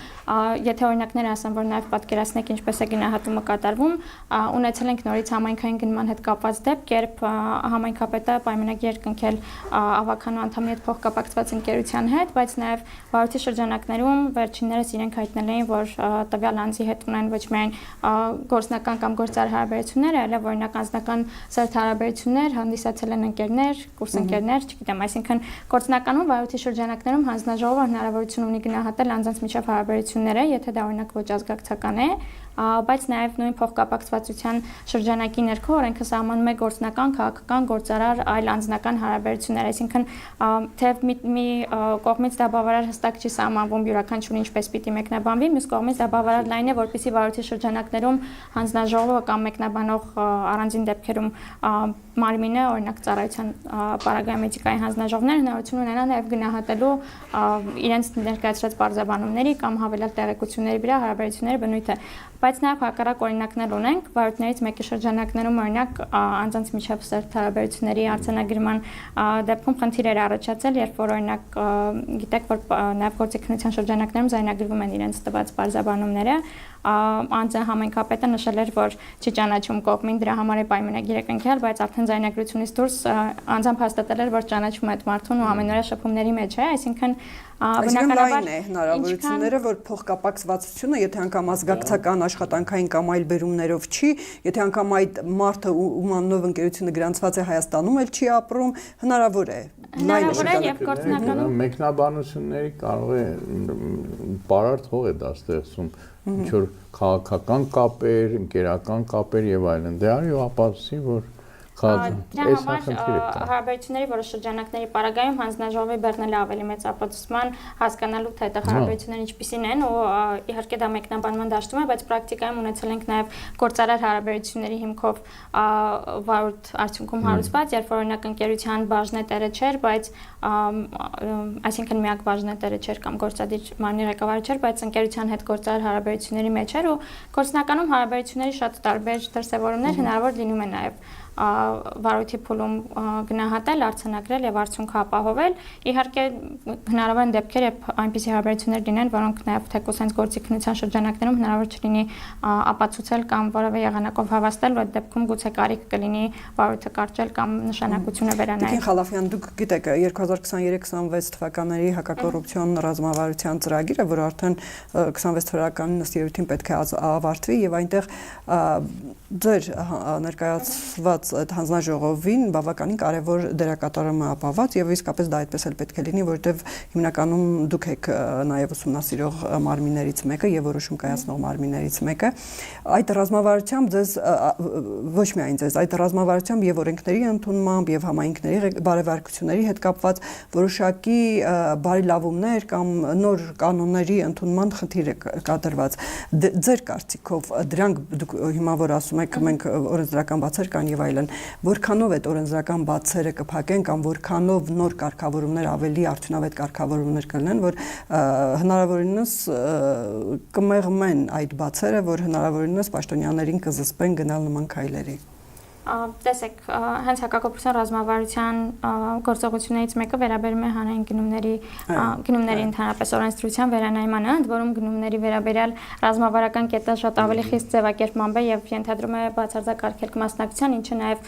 եթե օրինակներ ասեմ, որ նաև պատկերացնեք ինչպես է գնահատումը կատարվում, ունեցել ենք նորից համայնքային գնման հետ կապված դեպք, երբ համայնքապետը պայմանագիր կնքել ավականու անդամի հետ փոխկապակցված ընկերության հետ, բայց նաև վարույթի շրջանակներում վերջիններս իրենք հայտնել էին, որ տվյալ անձի հետ ունեն ոչ միայն գործնական կամ գործարար հարաբերություններ, այլև օրինակ անձնական սերտ հարաբերություններ, հանդիսացել են ընկերներ, կուրսընկերներ, չգիտեմ, այսինքն գործնականում վարույթի շրջանակներում հանձնաժողովը հնարավորություն ունի գնահատել անձանց միջև հարաբերությունները, եթե դա օրինակ ոչ ազգակցական է, բայց նաև նույն փոխկապակցվածության շրջանակի ներքո օրենքը սահմանում է գործնական, քաղաքական, գործարար, այլ անձնական հարաբերություններ, այսինքն թեև մի կողմից դա բավարար հստակ չի սահմանվում յուրաքանչյուրին ինչպես պիտի մեկնաբանվի, մյուս կողմից դա բավարար լայն է, որպեսզի վարույթի շրջանակներում հանձնաժողովը կամ մեկնաբանող առանձին դեպքերում մարմինը, օրինակ ծառայության պարագայում էթիկայի հանձնաժողովները հնարավորություն ունենան նաև գնահատելու իրենց ներկայացրած պարզաբանումների կամ հավելյալ տեղեկությունների վրա հարաբերությունների բնույթը, բայց նաև հակառակ օրինակներ ունենք, վարույթներից մեկի շրջանակներում օրինակ անձանց միջև սերտ հարաբերությունների արձանագրման դեպքում խնդիր էր առաջացել, երբ որ օրինակ գիտեք, որ նաև գործիքնության շրջանակներում ձայնագրվում են իրենց տված պարզաբանումները, անձը համայնքապետը նշել էր, որ չի ճանաչում կողմին, դրա համար է պայմանագիր է կնքել, բայց արդեն ձայնագրությունից դուրս անձամբ հաստատել էր, որ ճանաչում է այդ մարդուն ու ամենօրյա շփումների մեջ է, այսինքն բնականաբար է հնարավորությունները, որ փոխկապակցվածությունը, եթե անգամ ազգակցական աշխատանքային կամ այլ բերումներով չի, եթե անգամ այդ մարդը ում անունով ընկերությունը գրանցված է Հայաստանում էլ չի ապրում, հնարավոր է։ Հնարավոր է եւ գործնականում մեկնաբանությունների կարող է պարարտ հող է դա ստեղծում, ինչ որ քաղաքական կապեր, ընկերական կապեր եւ այլն։ Դե արի ու ապացուցի, որ դրա համար հարաբերությունների որոշ շրջանակների պարագայում հանձնաժողովի բեռնելը ավելի մեծ ապացուցման հասկանալու թե այդ հարաբերությունները ինչպիսին են ու իհարկե դա մեկնաբանման դաշտում է, բայց պրակտիկայում ունեցել ենք նաև գործարար հարաբերությունների հիմքով վարույթ արդյունքում հարուցված, երբ օրինակ ընկերության բաժնետերը չէր, բայց այսինքն միակ բաժնետերը չէր կամ գործադիր մարմնի ղեկավարը չէր, բայց ընկերության հետ գործարար հարաբերությունների մեջ էր ու գործնականում հարաբերությունների շատ տարբեր դրսևորումներ հնարավոր լինում է նաև վարույթի փուլում գնահատել, արձանագրել եւ արդյունքը ապահովել։ Իհարկե հնարավոր են դեպքեր, երբ այնպիսի հարաբերություններ լինեն, որոնք նաեւ թեկուզ հենց գործիքնության շրջանակներում հնարավոր չլինի ապացուցել կամ որևէ եղանակով հավաստել, որ այդ դեպքում գուցե կարիք կլինի վարույթը կարճել կամ նշանակությունը վերանայել։ Տիկին Խալաֆյան, դուք գիտեք 2023-26 թվականների հակակոռուպցիոն ռազմավարության ծրագիրը, որը արդեն 26 թվականին ըստ երևույթին պետք է ավարտվի եւ այնտեղ ձեր ներկայացված այդ հանձնաժողովին բավականին կարևոր դերակատարում է ապահովված եւ իսկապես դա այդպես էլ պետք է լինի, որովհետեւ հիմնականում դուք եք նաեւ ուսումնասիրող մարմիններից մեկը եւ որոշում կայացնող մարմիններից մեկը։ Այդ ռազմավարությամբ ձեզ ոչ միայն ձեզ, այդ ռազմավարությամբ եւ օրենքների ընդունմամբ եւ համայնքների բարեվարկությունների հետ կապված որոշակի բարելավումներ կամ նոր կանոնների ընդունման խնդիր է կատարված։ Ձեր կարծիքով դրանք դուք հիմա որ ասում եք մենք օրենսդրական բացեր կան եւ այլն, որքանով այդ օրենսդրական բացերը կփակեն կամ որքանով նոր կարգավորումներ ավելի արդյունավետ կարգավորումներ կլինեն, որ հնարավորինս կմեղմեն այդ բացերը, որ հնարավորինս պաշտոնյաներին կզսպեն գնալ նման քայլերի։ Տեսեք, հենց հակակոռուպցիոն ռազմավարության գործողություններից մեկը վերաբերում է հանրային գնումների ընդհանրապես օրենսդրության վերանայմանը, ընդ որում գնումների վերաբերյալ ռազմավարական կետը շատ ավելի խիստ ձևակերպման է եւ ենթադրում է բացարձակ արգելք մասնակցության, ինչը նաեւ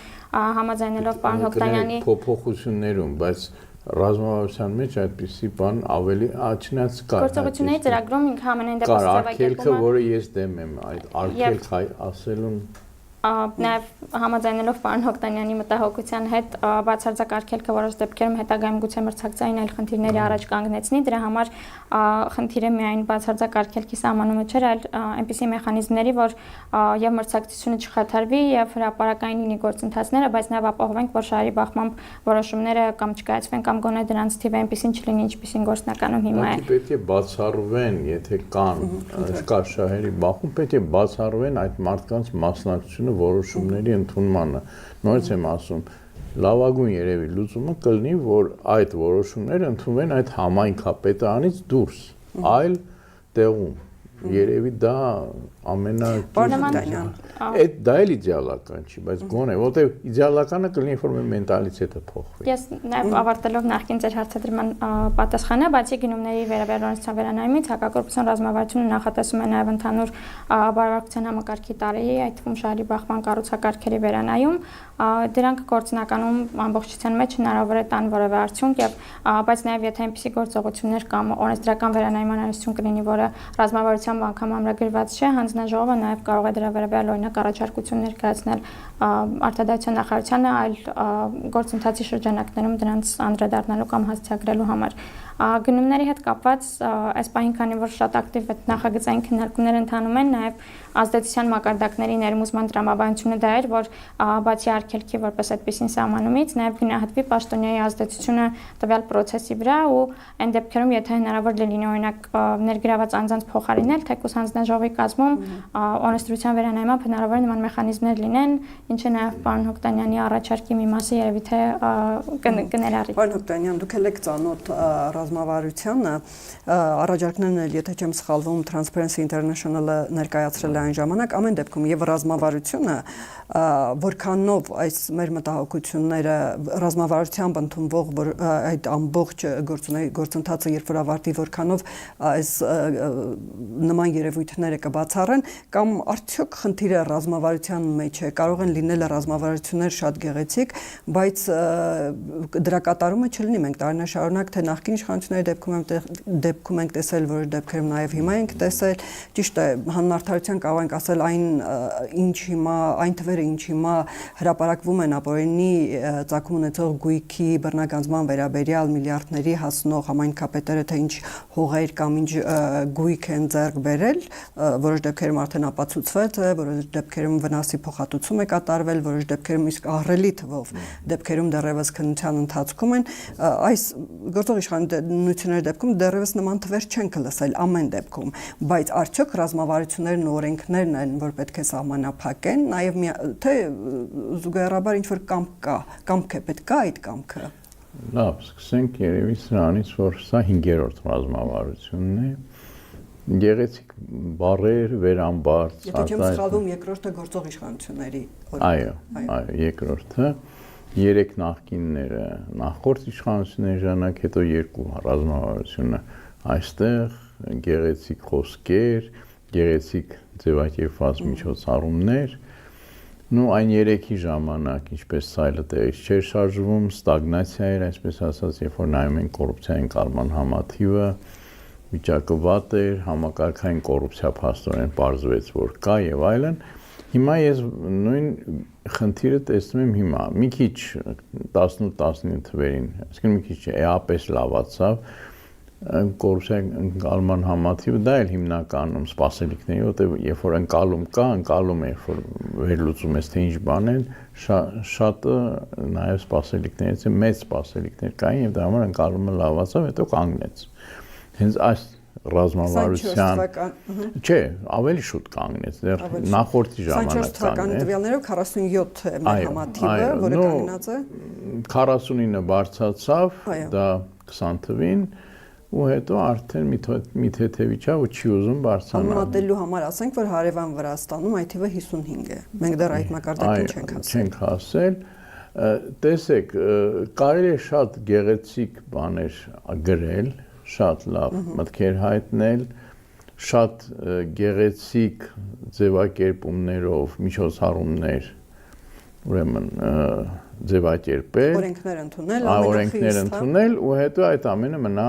համաձայնելով պարոն Հովտանյանի փոփոխություններում, բայց ռազմավարության մեջ այդպիսի բան ավելի չնայած կար գործողությունների ծրագրում ինքը ամենայն դեպս ձևակերպումը, որը ես դեմ եմ այդ արգելք ասելուն Նաև համաձայնելով պարոն Հովտանյանի մտահոգության հետ բացարձակ արգելքը որոշ դեպքերում հետագայում գուցե մրցակցային այլ խնդիրների առաջ կանգնեցնի, դրա համար խնդիրը միայն բացարձակ արգելքի սահմանումը չէր, այլ այնպիսի մեխանիզմների, որ եւ մրցակցությունը չխաթարվի եւ հրապարակային լինի գործընթացները, բայց նաև ապահովենք, որ շահերի բախմամբ որոշումները կամ չկայացվեն կամ գոնե դրանց թիվը այնպեսին չլինի, ինչպեսին գործնականում հիմա է։ Պետք է բացառվեն, եթե կան կա շահերի բախում, պետք է բացառվեն այդ մարդկանց մասնակցությունը որոշումների ընդունմանը։ Նորից եմ ասում, լավագույն երևի լուծումը կլինի, որ այդ որոշումները ընդունվեն այդ համայնքապետարանից դուրս, այլ տեղում։ Երևի դա այդ դա էլ իդեալական չի, բայց գոնե, որտեղ իդեալականը կլինի, որ մեր մենտալիտետը փոխվի։ Ես նաև ավարտելով նախկին ձեր հարցադրման պատասխանը, բացի գնումների վերաբերյալ օրենսդրության վերանայումից, հակակոռուպցիոն ռազմավարությունը նախատեսում է նաև ընդհանուր բարեվարկության համակարգի տարի, այդ թվում շահերի բախման կառուցակարգերի վերանայում, դրանք գործնականում ամբողջության մեջ հնարավոր է տան որևէ արդյունք, բայց նաև եթե այնպիսի գործողություններ կամ օրենսդրական վերանայման արարություն կլինի, որը ռազմավարությամբ անգամ ամրագրված չէ, հանձնաժողովը նաև կարող է դրա վերաբերյալ օրինակ առաջարկություն ներկայացնել արտադատության նախարարությանը այլ գործընթացի շրջանակներում դրանց անդրադառնալու կամ հասցեագրելու համար։ Գնումների հետ կապված այս պահին քանի որ շատ ակտիվ այդ նախագծային քննարկումներ ընթանում են, նաև ազդեցության մակարդակների ներմուծման տրամաբանությունը դա էր, որ բացի արգելքի որպես այդպեսին սահմանումից, նաև գնահատվի պաշտոնյայի ազդեցությունը տվյալ process-ի վրա ու այն դեպքերում, եթե հնարավոր լինի օրինակ ներգրաված անձանց փոխարինել, թեկուզ հանձնաժողովի կազմում օրենսդրության վերանայմամբ հնարավոր է նման մեխանիզմներ լինեն, ինչը նաև պարոն Հոկտանյանի առաջարկի մի մասը երևի թե կներառի։ Պարոն Հոկտանյան, դուք եք ծանոթ ռազմավարությանը, առաջարկներն էլ, եթե չեմ սխալվում, Transparency International-ը ներկայացրել է այն ժամանակ, ամեն դեպքում եւ ռազմավարությունը որքանով այս մեր մտահոգությունները ռազմավարությամբ ընդունվող այդ ամբողջ գործընթացը երբ որ ավարտի որքանով այս նման երևույթները կբացառեն կամ արդյոք խնդիրը ռազմավարության մեջ է, կարող են լինել ռազմավարություններ շատ գեղեցիկ, բայց դրա կատարումը չլինի, մենք տարիներ շարունակ թե նախկին իշխանությունների դեպքում ենք տեսել, որոշ դեպքերում նաև հիմա ենք տեսել, ճիշտ է, հանրարդարության կարող ենք ասել այն թվերը, ինչ հիմա հրապարակվում են ապօրինի ծագում ունեցող գույքի բռնագանձման վերաբերյալ միլիարդների հասնող համայնքապետերը, թե ինչ հողեր կամ ինչ գույք են ձեռք բերել, որոշ դեպքերում արդեն ապացուցվել է, որոշ դեպքերում վնասի փոխհատուցում է կատարվել, որոշ դեպքերում իսկ ահռելի թվով դեպքերում դեռևս քննության ընթացքում են, այս գործող իշխանությունների դեպքում դեռևս նման թվեր չենք լսել ամեն դեպքում, բայց արդյոք ռազմավարություններն ու օրենքներն են, որ պետք է սահմանափակեն, նաև թե զուգահեռաբար ինչ-որ կամք է, պետք է այդ կամքը։ Լավ, սկսենք երևի սրանից, որ սա 5-րդ ռազմավարությունն է, գեղեցիկ բառեր, վերամբարձ, եթե չեմ սխալվում, երկրորդը գործող իշխանությունների այո, երկրորդը, 3 նախկինները նախորդ իշխանությունների ժամանակ, հետո 2 ռազմավարությունը այստեղ գեղեցիկ խոսքեր, գեղեցիկ ձևակերպված միջոցառումներ, այն 3-ի ժամանակ, ինչպես սայլը տեղից չէր շարժվում, ստագնացիա էր, այսպես ասած, երբ որ նայում են կոռուպցիային կալման համաթիվը, վիճակը վատ էր, համակարգային կոռուպցիա փաստորեն պարզվեց, որ կա եւ այլն։ Հիմա ես նույն խնդիրը տեսնում եմ հիմա, մի քիչ 18-19 թվերին, այսինքն մի քիչ էապես լավացավ, կոռուպցիայի ընկալման համաթիվը, դա էլ հիմնականում սպասելիքների, որտեղ երբ որ ընկալում կա, ընկալում է, երբ որ վերլուծում ես թե ինչ բան են, շատը նաև սպասելիքներից մեծ սպասելիքներ կային եւ դրա համար ընկալումը լավացավ, հետո կանգնեց։ Հենց այս ռազմավարության չէ, ավելի շուտ կանգնեց, դեռ նախորդի ժամանակ կանգնեց։ 24 թվականի տվյալներով 47 է մեր համաթիվը, որը կանգնած է։ 49-ը բարձրացավ, դա 20 թվին, ու հետո արդեն մի թեթևիչա ու չի ուզում բարձրանալ։ Համեմատելու համար ասենք, որ հարևան Վրաստանում այդ թիվը 55 է։ Մենք դեռ այդ մակարդակին չենք հասել։ Չենք հասել։ Տեսեք, կարելի է շատ գեղեցիկ բաներ գրել, շատ լավ մտքեր հայտնել, շատ գեղեցիկ ձևակերպումներով միջոցառումներ, ուրեմն ձևակերպել, օրենքներ ընդունել ու հետո այդ ամենը մնա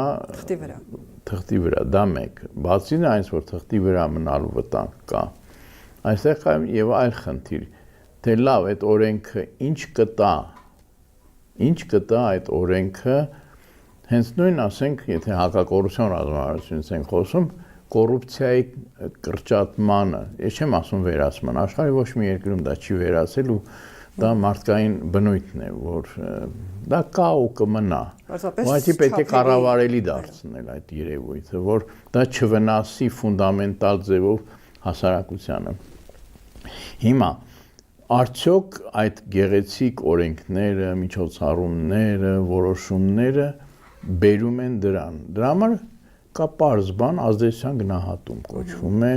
թղթի վրա, դա մեկ։ Բացի նրանից, որ թղթի վրա մնալու վտանգ կա, այստեղ կա եւ այլ խնդիր, թե լավ, այդ օրենքը ինչ կտա այդ օրենքը, հենց նույն ասենք, եթե հակակոռուպցիոն ռազմավարությունից ենք խոսում, կոռուպցիայի կրճատմանը, ես չեմ ասում վերացման, աշխարհի ոչ մի երկրում դա չի վերացել ու դա մարդկային բնույթն է, որ դա կա ու կմնա։ Ուղղակի պետք է կառավարելի դարձնել այդ երևույթը, որ դա չվնասի ֆունդամենտալ ձևով հասարակությանը։ Հիմա արդյոք այդ գեղեցիկ օրենքները, միջոցառումները, որոշումները բերում են դրան։ Դրա համար կա պարզ բան, ազդեցության գնահատում կոչվում է,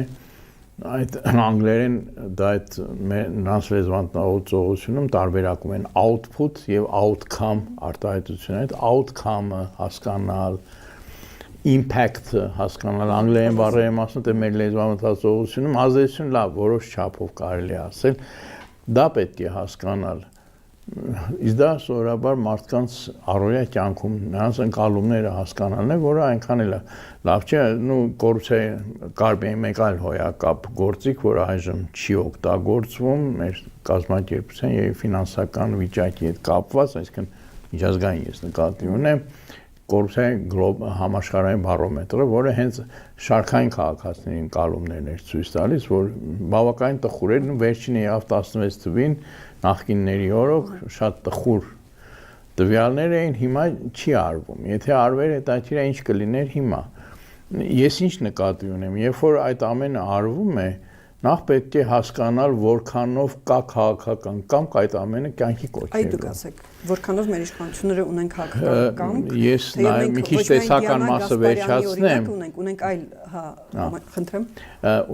այդ անգլերեն դա այդ նրանց լեզվատնողությունում տարբերակում են output եւ outcome արտահայտությունը, այդ outcome-ը հասկանալ, impact-ը հասկանալ, անգլերեն բառերը եմ ասում, թե մեր լեզվատնողությունում ազդեցություն լավ, որոշ չափով կարելի ասել, դա պետք է հասկանալ։ Իսկ դա սովորաբար մարդկանց առօրյա կյանքում նրանց ընկալումները հասկանալն է, որը այնքան էլ լավ չէ, կոռուպցիայի կարելի է մեկ այլ հոյակապ գործիք, որ այժմ չի օգտագործվում մեր կազմակերպության եւ ֆինանսական վիճակի հետ կապված, այսինքն միջազգային ես նկատի ունեմ, կոռուպցիայի համաշխարհային բարոմետրը, որը հենց շարքային քաղաքացիների ընկալումներն էր ցույց տալիս, որ բավականին տխուր էր, վերջինը եղավ 16 թվին, նախկինների օրոք շատ տխուր տվյալներ էին, հիմա չի արվում։ Եթե արվեր, հետաքրքիր է ինչ կլիներ հիմա։ Ես ինչ նկատի ունեմ, երբ որ այդ ամենը արվում է, նախ պետք է հասկանալ, որքանով կա քաղաքական կամք այդ ամենը կյանքի կոչելու։ Այդ դուք ասեք, որքանով մեր իշխանությունները ունեն քաղաքական կամք։ Ես նաև մի քիչ տեսական մասը վերջացնեմ։ Ունենք այլ, խնդրեմ։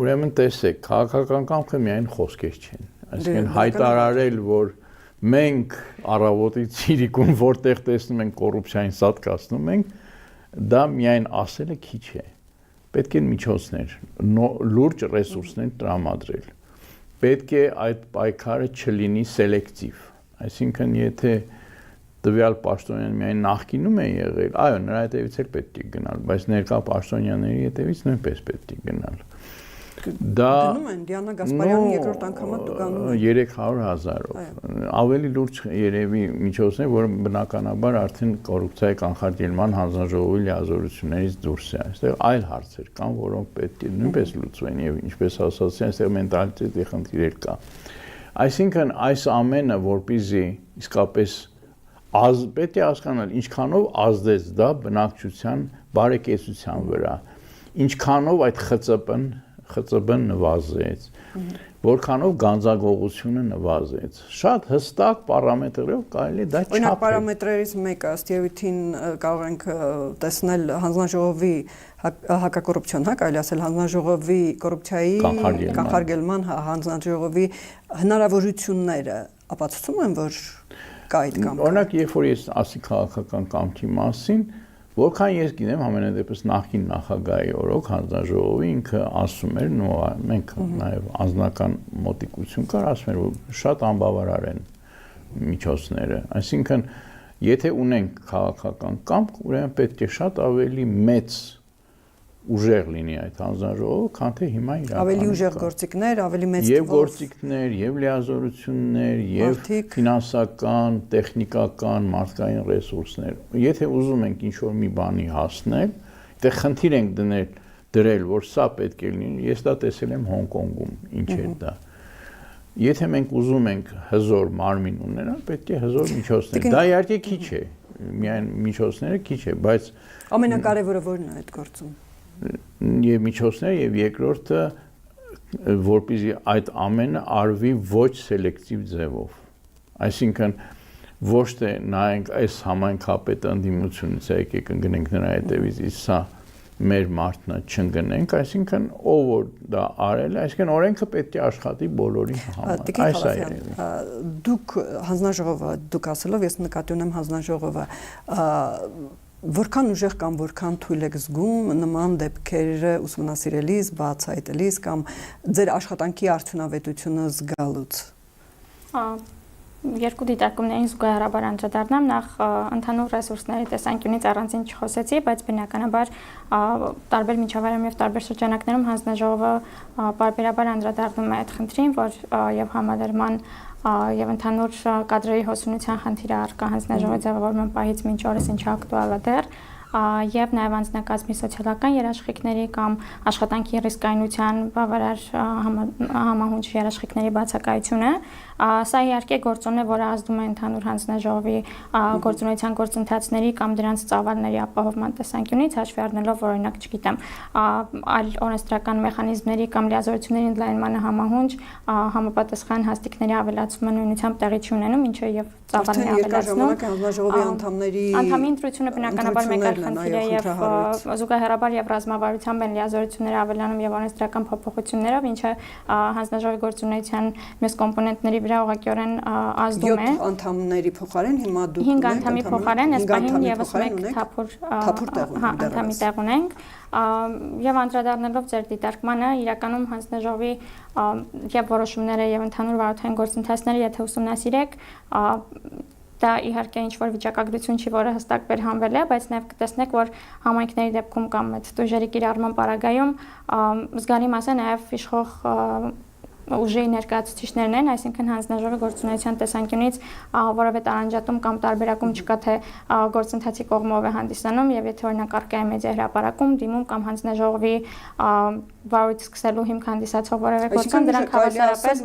Ուրեմն տեսեք, քաղաքական կամքը միայն խոսքեր չեն։ Այսինքն հայտարարել, որ մենք առավոտից ցիրիկուն որտեղ տեսնում ենք կոռուպցիային սատկացնում ենք, դա միայն ասելը քիչ է։ Պետք են միջոցներ, լուրջ ռեսուրսներ տրամադրել։ Պետք է այդ պայքարը չլինի սելեկտիվ։ Այսինքն, եթե տվյալ պաշտոնյան միայն նախկինում է եղել, այո, նրա հետևից էլ պետք է գնալ, բայց ներկա պաշտոնյաների հետևից նույնպես պետք է գնալ։ Դա դնում են Դիանա Գասպարյանի երկրորդ անգամը դուք անում եք 300,000-ով։ Ավելի լուրջ երևի միջոցներ, որը բնականաբար արդեն կոռուպցիայի կանխարգելման հանձնաժողովի լիազորություններից դուրս է։ Այստեղ այլ հարցեր կան, որոնք պետք է նույնպես լուծվեն եւ ինչպես ասացի, այստեղ մենտալիտետի խնդիրներ կա։ Այսինքն այս ամենը, որպեսզի իսկապես պետք է հասկանալ, ինչքանով ազդեց դա բնակչության բարեկեցության վրա, ինչքանով այդ ԽԾԲ-ն նվազեց, որքանով գանձագողությունը նվազեց։ Շատ հստակ պարամետրերով կարելի դա չափել։ Օրինակ պարամետրերից մեկը ըստ երևույթին կարող ենք տեսնել հանձնաժողովի հակակոռուպցիոն, կարելի ասել հանձնաժողովի կոռուպցիայի կանխարգելման հանձնաժողովի հնարավորությունները ապացուցում են, որ կա այդ կամքը։ Օրինակ, երբ որ ես ասի քաղաքական կամքի մասին, որքան ես գիտեմ, ամենադեպս նախկին նախագահի օրոք հանձնաժողովի ինքը ասում էր, մենք նաև անձնական մոտիկություն կար, ասում էր, որ շատ անբավարար են միջոցները։ Այսինքն, եթե ունենք քաղաքական կամք, ուրեմն պետք է շատ ավելի մեծ ուժեղ լինի այդ հանձնաժողովը, քան թե հիմա իրականում։ Ավելի ուժեղ գործիքներ, ավելի մեծ եւ գործիքներ, եւ լիազորություններ, եւ ֆինանսական, տեխնիկական, մարդկային ռեսուրսներ։ Եթե ուզում ենք ինչ-որ մի բանի հասնել, դե խնդիր ենք դրել, որ սա պետք է լինի։ Ես դա տեսել եմ Հոնկոնգում, ինչ է դա։ Եթե մենք ուզում ենք հզոր մարմին ունենալ, պետք է հզոր միջոցներ։ Դա իհարկե քիչ է, միայն միջոցները քիչ է, բայց ամենակարևորը ո՞րն է այդ գործում։ Եվ միջոցներ եւ երկրորդը որպեսզի այդ ամենը արվի ոչ սելեկտիվ ձևով։ Այսինքն ոչ թե նայենք այս համայնքապետը ընդդիմությունից է եկեք ընկնենք նրա հետևից, իսկ սա մեր մարդն է չընկնենք, այսինքն ով որ դա արել է, այսինքն օրենքը պետք է աշխատի բոլորի համար։ Այս է երևի։ Դուք հանձնաժողովը, դուք ասելով ես նկատի ունեմ հանձնաժողովը, որքան ուժեղ կամ որքան թույլ եք զգում նման դեպքերը ուսումնասիրելիս, բացահայտելիս կամ ձեր աշխատանքի արդյունավետությունը զգալուց։ Երկու դիտարկումներին զուգահեռաբար անդրադառնամ, նախ ընդհանուր ռեսուրսների տեսանկյունից առանձին չխոսեցի, բայց բնականաբար տարբեր միջավայրում եւ տարբեր շրջանակներում հանձնաժողովը պարբերաբար անդրադառնում է այդ խնդրին, որ եւ համալրման եւ ընդհանուր կադրերի հոսունության խնդիրը առկա հանձնաժողովի ձևավորման պահից մինչ օրս ինչ ակտուալ է դեռ եւ նաեւ անձնակազմի սոցիալական երաշխիքների կամ աշխատանքի ռիսկայնության բավարար համահունչ երաշխիքների բացակայությունը սա իհարկե գործոն է, որը ազդում է ընդհանուր հանձնաժողովի գործունեության գործընթացների կամ դրանց ծավալների ապահովման տեսանկյունից, հաշվի առնելով, որ օրինակ, չգիտեմ, այլ օրենսդրական մեխանիզմների կամ լիազորությունների ընդլայնմանը համահունչ համապատասխան հաստիկների ավելացումը նույնությամբ տեղի չունենում, ինչը եւ ծավալն է ավելացնում։ Հանձնաժողովի անդամների անդամի ընտրությունը բնականաբար մեկ այլ խնդիր է եւ զուգահեռաբար եւ ռազմավարությամբ են լիազորությունները ավելանում եւ օրենսդրական փոփոխություններով, ինչը հանձնաժողովի գործունեության մյուս կոմպոնենտների վրա ուղղակիորեն ազդում է։ 7 անդամների փոխարեն հիմա դուք 5 անդամի փոխարեն այս պահին եւս մեկ թափուր անդամի տեղ ունենք եւ անդրադառնալով ձեր դիտարկմանը իրականում հանձնաժողովի եւ որոշումները եւ ընդհանուր վարորդային գործընթացները եթե ուսումնասիրեք դա իհարկե ինչ-որ վիճակագրություն չի, որը հստակ վերհանվել է, բայց նաև կտեսնեք, որ համայնքների դեպքում կամ այդ տուժերի կիրառման պարագայում զգալի մասը նաև իշխող ուժի ներկայացուցիչներն են, այսինքն հանձնաժողովի գործունեության տեսանկյունից որևէ տարանջատում կամ տարբերակում չկա, թե գործընթացի կողմով է հանդիսանում եւ եթե օրինակ առկա է մեդիա հրապարակում, դիմում կամ հանձնաժողովի վարույթ սկսելու հիմք հանդիսացող որևէ գործոն, դրանք հավասարապես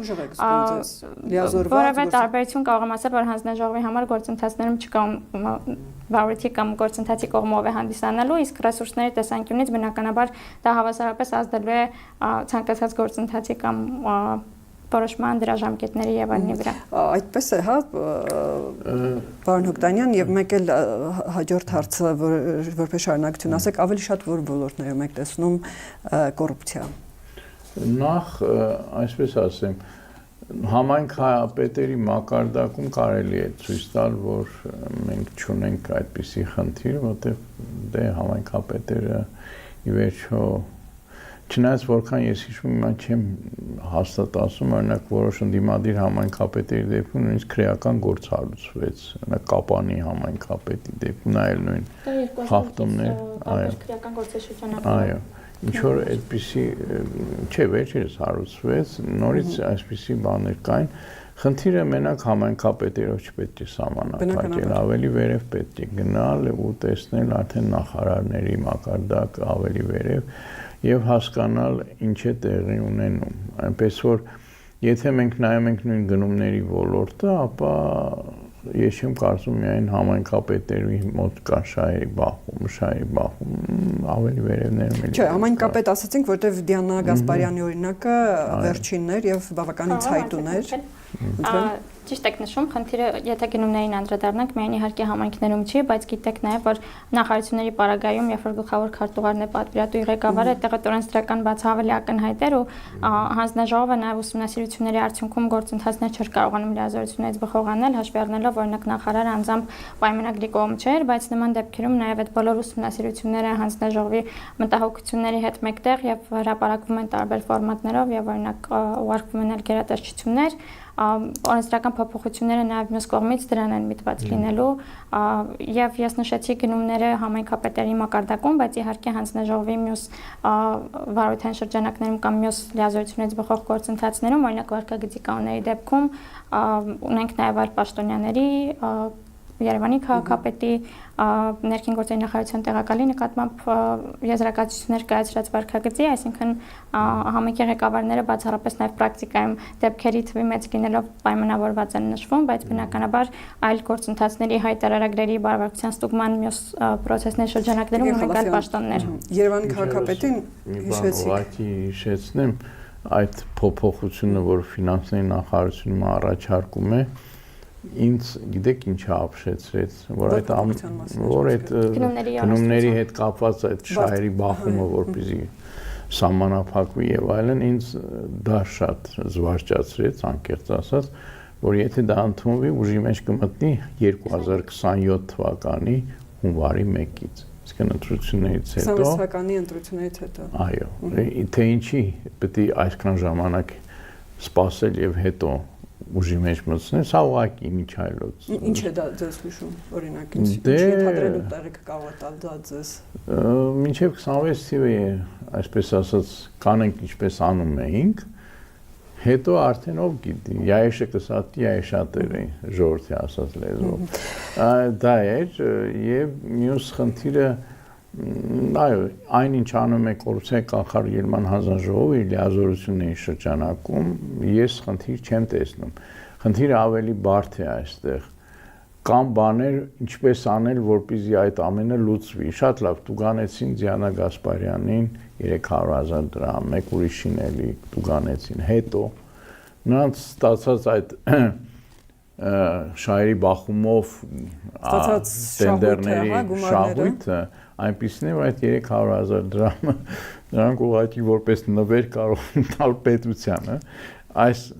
որևէ տարբերություն կարող եմ ասել, որ հանձնաժողովի համար գործընթացներում չկա վարույթի կամ գործընթացի կողմով է հանդիսանալու, իսկ ռեսուրսների տեսանկյունից բնականաբար դա հավասարապես ազդելու է ցանկացած գործընթացի կամ որոշման դրա ժամկետների եւ այլնի վրա։ Այդպես է, հա, պարոն Հոկտանյան, եւ մեկ էլ հաջորդ հարցը, որպես շարունակություն ասեք, ավելի շատ որ ոլորտներում եք տեսնում կոռուպցիա։ Նախ, այսպես ասեմ, համայնքապետերի մակարդակում կարելի է ցույց տալ, որ մենք չունենք այդպիսի խնդիր, որտեղ դե համայնքապետերը ի վերջո չնայած որքան ես հիշում եմ, չեմ հաստատ ասում, օրինակ որոշ ընդդիմադիր համայնքապետերի դեպքում նույնիսկ քրեական գործ հարուցվեց, օրինակ Կապանի համայնքապետի դեպքում նա էլ նույն խախտումներ, այո, քրեական գործի շրջանակում։ Այո, ինչ որ այդպիսի, չէ, վերջերս հարուցվեց, նորից այսպիսի բաներ կային, խնդիրը մենակ համայնքապետերով չպետք է սահմանափակել, ավելի վերև պետք է գնալ ու տեսնել արդեն նախարարների մակարդակ ավելի վերև եւ հասկանալ ինչ է տեղի ունենում, այնպես որ եթե մենք նայում ենք նույն գնումների ոլորտը, ապա ես չեմ կարծում միայն համայնքապետերի մոտ կա շահերի բախում, ավելի վերևներում էլ։ Չէ, համայնքապետ ասացինք, որտեղ Դիանա Գասպարյանի օրինակը վերջինն էր եւ բավականին ցայտուն էր։ Ճիշտ եք նշում, խնդիրը, եթե գնումներին անդրադառնանք, միայն իհարկե համայնքներում չի, բայց գիտեք նաև, որ նախարարությունների պարագայում, երբ որ գլխավոր քարտուղարն է պատվիրատուի ղեկավարը, այդտեղ օրենսդրական բացը ավելի ակնհայտ էր ու հանձնաժողովը նաև ուսումնասիրությունների արդյունքում գործընթացներ չէր կարողանում լիազորություններից բխող անել, հաշվի առնելով, օրինակ նախարարը անձամբ պայմանագրի կողմ չէր, բայց նման դեպքերում նաև այդ բոլոր ուսումնասիրությունները հանձնաժողովի մտահոգությունների հետ մեկտեղ եւ հրապարակվում են տարբեր ֆորմատներով եւ օրինակ ուղարկվում են գերատեսչություններ օրենսդրական փոփոխությունները նաև մյուս կողմից դրան են միտված լինելու եւ ես նշեցի գնումները համայնքապետերի մակարդակում, բայց իհարկե հանձնաժողովի մյուս վարորդային շրջանակներում կամ մյուս լիազորություններից բխող գործընթացներում, օրինակ վարկագծի կանոնների դեպքում ունենք նաև այլ պաշտոնյաների Երևանի քաղաքապետի ներքին գործերի նախարարության տեղակալի նկատմամբ եզրակացություններ կայացրած վարկագծի, այսինքն համայնքի ղեկավարները բացառապես նաև պրակտիկայում դեպքերի թվի մեծ լինելով պայմանավորված են նշվում, բայց բնականաբար այլ գործընթացների հայտարարագրերի բարվարության ստուգման մյուս պրոցեսների շրջանակներում ունենք այլ պաշտոններ։ Երևանի քաղաքապետին հիշեցնեմ այդ փոփոխությունը, որ ֆինանսների նախարարությունը առաջարկում է, ինձ գիտեք ինչա ապշեցրեց, որ այդ գնումների հետ կապված այդ շահերի բախումը, որպեսզի սահմանափակվի եւ այլն, ինձ դա շատ զվարճացրեց, անկեղծ ասած, որ եթե դա ընդունվի, ուժի մեջ կմտնի 2027 թվականի հունվարի 1-ից, իսկ ընտրություններից հետո 26 թվականի ընտրություններից հետո։ Այո, թե ինչի պետք է այսքան ժամանակ սպասել եւ հետո ուժի մեջ մտցնել, սա ուղղակի միջայլոց։ Ինչ է դա ձեզ հիշում, օրինակ, ինչ ենթադրելու տեղիք կարող է տալ դա ձեզ։ Մինչև 26 թվականի է, այսպես ասած, կանենք ինչպես անում էինք, հետո արդեն ով գիտի, яйшը կսատի, яйշատերը, ժողովրդի ասած լեզվով։ Դա էր եւ մյուս խնդիրը այո, այնինչ անում է կոռուպցիայի կանխարգելման հանձնաժողովը իր լիազորությունների շրջանակում, ես խնդիր չեմ տեսնում։ Խնդիրը ավելի բարդ է այստեղ։ Կան բաներ, ինչպես անել, որպեսզի այդ ամենը լուծվի։ Շատ լավ, տուգանեցին Դիանա Գասպարյանին 300,000 դրամ, մեկ ուրիշին էլի տուգանեցին։ Հետո նրանց ստացած այդ շահերի բախումով տենդերների շահույթը այնպիսին է, որ այդ 300,000 դրամը նրանք ուղղակի որպես նվեր կարող են տալ պետությանը,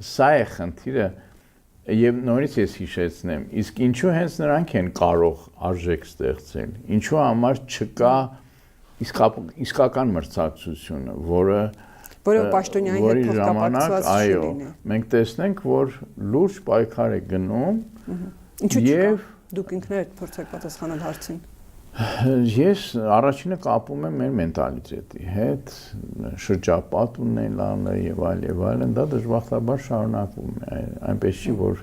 սա է խնդիրը եւ նորից ես հիշեցնեմ, իսկ ինչու հենց նրանք են կարող արժեք ստեղծել, ինչու համար չկա իսկական մրցակցությունը, որը պաշտոնյայի հետ փոխկապակցված լինի։ Մենք տեսնենք, որ լուրջ պայքար է գնում եւ դուք ինքներդ փորձեք պատասխանել հարցին։ Ես առաջինը կապում եմ մեր մենտալիտետի հետ, շրջապատ ունենալը եւ այլն, դա դժբախտաբար շարունակվում է, այնպես չի, որ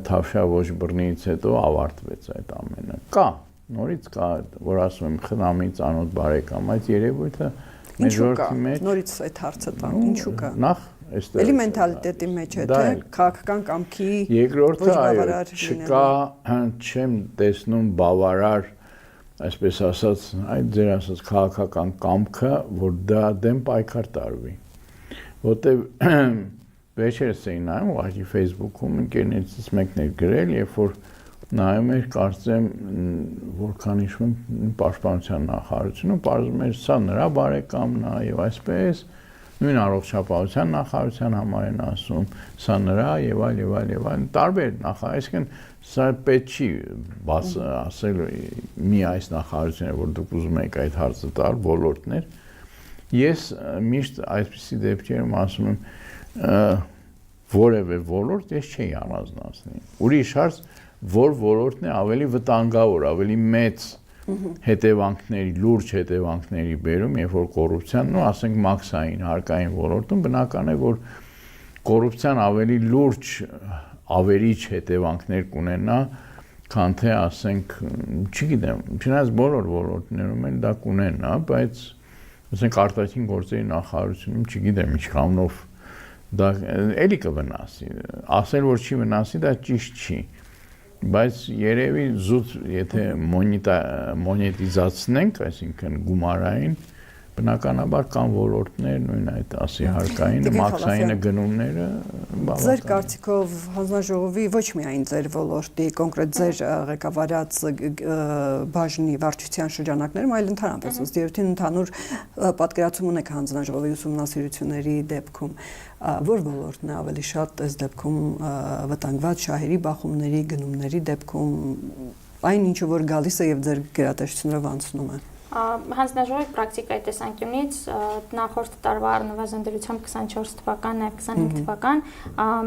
թավշյա ոչ բռնից հետո ավարտվեց այդ ամենը։ Կա, նորից կա, որ ասում եմ խնամի ծանոթ բարեկամ, այդ երևույթը մեջորքի մեջ նորից այդ հարցը տան, ինչու կա։ Նախ այստեղ էլի մենտալիտետի մեջ է, թե քաղաքական կամքի երկրորդը այո, չկա, չեմ տեսնում բավարար, այսպես ասած, այդ ձեր ասած քաղաքական կամքը, որ դա դեմ պայքար տարվի։ Որտեւ վերջերս էի նայում, ուղղակի Facebook-ում ընկերներից մեկն էր գրել, երբ որ նայում էր, կարծեմ, որքան հիշում եմ պաշտպանության նախարարությունը, պարզվում էր, սա նրա բարեկամն է եւ այսպես նույն առողջապահության նախարարության համար են ասում, սա նրա եւ այլ, տարբեր նախարար, այսինքն սա պետք չի ասել մի այս նախարարությունը, որ դուք ուզում եք այդ հարցը տալ, ոլորտներ։ Ես միշտ այսպիսի դեպքերում ասում եմ, որևէ ոլորտ ես չի առանձնացնի։ Ուրիշ հարց, որ ոլորտն է ավելի վտանգավոր, ավելի մեծ հետևանքների, լուրջ հետևանքների բերում, երբ որ կոռուպցիան, ասենք մաքսային, հարկային ոլորտում բնական է, որ կոռուպցիան ավելի լուրջ, ավերիչ հետևանքներ կունենա, քան թե ասենք, չգիտեմ, չնայած բոլոր ոլորտներում էլ դա կունենա, բայց ասենք արտաքին գործերի նախարարությունում չգիտեմ ինչքանով դա էլի կվնասի, ասել որ չի վնասի, դա ճիշտ չի, բայց երևի զուտ եթե մոնետիզացնենք, այսինքն գումարային, բնականաբար կան ոլորտներ, նույն այդ ասի հարկային, մաքսային գնումները բավական։ Ձեր կարծիքով հանձնաժողովի ոչ միայն ձեր ոլորտի, կոնկրետ ձեր ղեկավարած բաժնի վարչության շրջանակներում, այլ ընդհանրապես ըստ երևույթին ընդհանուր պատկերացում ունեք հանձնաժողովի ուսումնասիրությունների դեպքում, որ ոլորտն է ավելի շատ այս դեպքում վտանգված շահերի բախումների, գնումների դեպքում, այն ինչը որ գալիս է եւ ձեր գերատեսչությունով անցնում է։ Հանձնաժողովի պրակտիկայի տեսանկյունից նախորդ տարվա առնվազն դրությամբ 24 թվական, նաև 25 թվական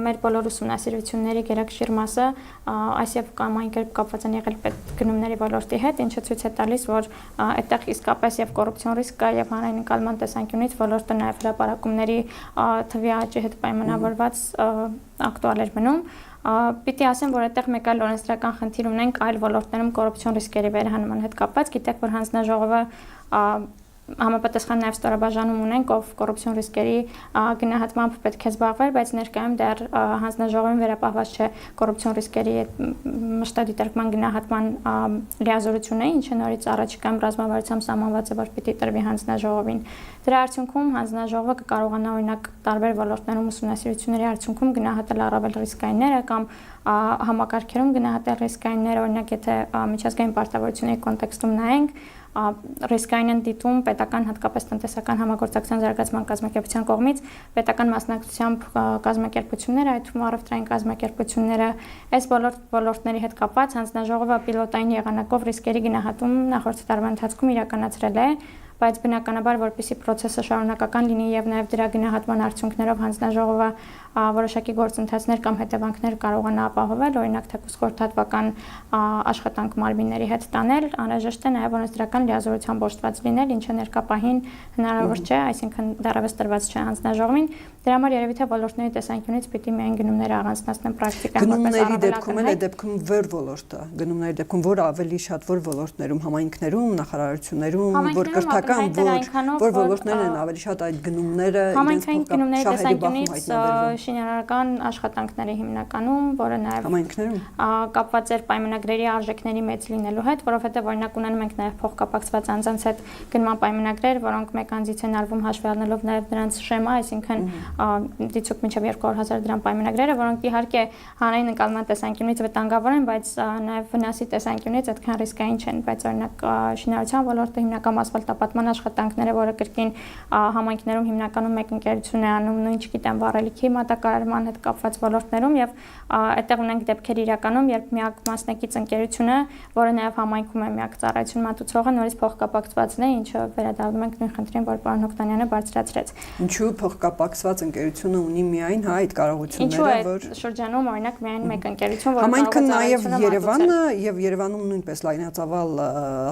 մեր բոլոր ուսումնասիրությունների գերակշիռ մասը այս եւ կամ այն կերպ կապված են եղել պետգնումների ոլորտի հետ, ինչը ցույց է տալիս, որ այդտեղ իսկապես եւ կոռուպցիոն ռիսկ կա եւ հանրային ընկալման տեսանկյունից ոլորտը նաև հրապարակումների թվի աճի հետ պայմանավորված ակտուալ էր մնում։ Պիտի ասեմ, որ այդտեղ մեկ այլ օրենսդրական խնդիր ունենք այլ ոլորտներում կոռուպցիոն ռիսկերի վերահանման հետ կապված, գիտեք, որ հանձնաժողովը համապատասխան նաև ստորաբաժանում ունենք, ով կոռուպցիոն ռիսկերի գնահատմամբ պետք է զբաղվեր, բայց ներկայում դեռ հանձնաժողովին վերապահված չէ կոռուպցիոն ռիսկերի մշտադիտարկման գնահատման լիազորությունը, ինչը նորից առաջիկայում ռազմավարությամբ սահմանված է, որ պիտի տրվի հանձնաժողովին։ Դրա արդյունքում հանձնաժողովը կկարողանա օրինակ տարբեր ոլորտներում ուսումնասիրությունների արդյունքում գնահատել առավել ռիսկայինները կամ համակարգերում գնահատել ռիսկայինները, օրինակ եթե միջազգային պարտավորությունների կոնտեքստում նայենք, ռիսկային են դիտում պետական հատկապես տնտեսական համագործակցության զարգացման կազմակերպության կողմից պետական մասնակցությամբ կազմակերպությունները, այդ թվում առևտրային կազմակերպությունները, այս ոլորտների հետ կապված հանձնաժողովը պիլոտային եղանակով ռիսկերի գնահատում նախորդ տարվա ընթացքում իրականացրել է, բայց բնականաբար որպեսզի process-ը շարունակական լինի եւ նաեւ դրա գնահատման արդյունքներով հանձնաժողովը որոշակի գործընթացներ կամ հետևանքներ կարողանա ապահովել, օրինակ թեկուզ խորհրդատվական աշխատանք մարմինների հետ տանել, անհրաժեշտ է նաեւ օրենսդրական լիազորությամբ օժտված լինել, ինչը ներկա պահին հնարավոր չէ, այսինքն դեռևս տրված չէ հանձնաժողովին։ Դրա համար երևի թե ոլորտների տեսանկյունից պիտի միայն գնումները առանձնացնեն պրակտիկայում որպես դեպքում էլ է դեպքում վեր ոլորտը, գնումների դեպքում որ ավելի շատ որ ոլորտներում, համայնքներում, նախարարություններում, որ կրթական, որ ոլորտներն են ավելի շատ այդ գնումները համայնքային գնումների տեսանկյունից շինարարական աշխատանքների հիմնականում, որը նաև համայնքներում կապված էր պայմանագրերի արժեքների մեծ լինելու հետ, որովհետև օրինակ ունենում ենք նաև փոխկապակցված անձանց հետ գնման պայմանագրեր, որոնք մեկ անձից են արվում հաշվի առնելով նաև նրանց շեմա, այսինքն դիցուկ մինչև 200,000 դրամ պայմանագրերը, որոնք իհարկե հանրային ընկալման տեսանկյունից վտանգավոր են, բայց նաև վնասի տեսանկյունից այդքան ռիսկային չեն, բայց օրինակ շինարարության ոլորտը հիմնական ասֆալտապատ շրջապատման աշխատանքները, որը կրկին համայնքներում հիմնականում մեկ ընկերություն է անում, նույն չգիտեմ, վառելիքի մատակարարման հետ կապված ոլորտներում եւ այդտեղ ունենք դեպքեր իրականում, երբ միակ մասնակից ընկերությունը, որը նաեւ համայնքում է միակ ծառայություն մատուցողը, նորից փոխկապակցվածն է, ինչը վերադառնում ենք նույն խնդրին, որ պարոն Հոկտանյանը բարձրացրեց։ Ինչու փոխկապակցված ընկերությունը ունի միայն այդ կարողությունները, որ շրջանում օրինակ միայն մեկ ընկերություն, որը համայնքը նաեւ Երևանը եւ Երևանում նույնպես լայնածավալ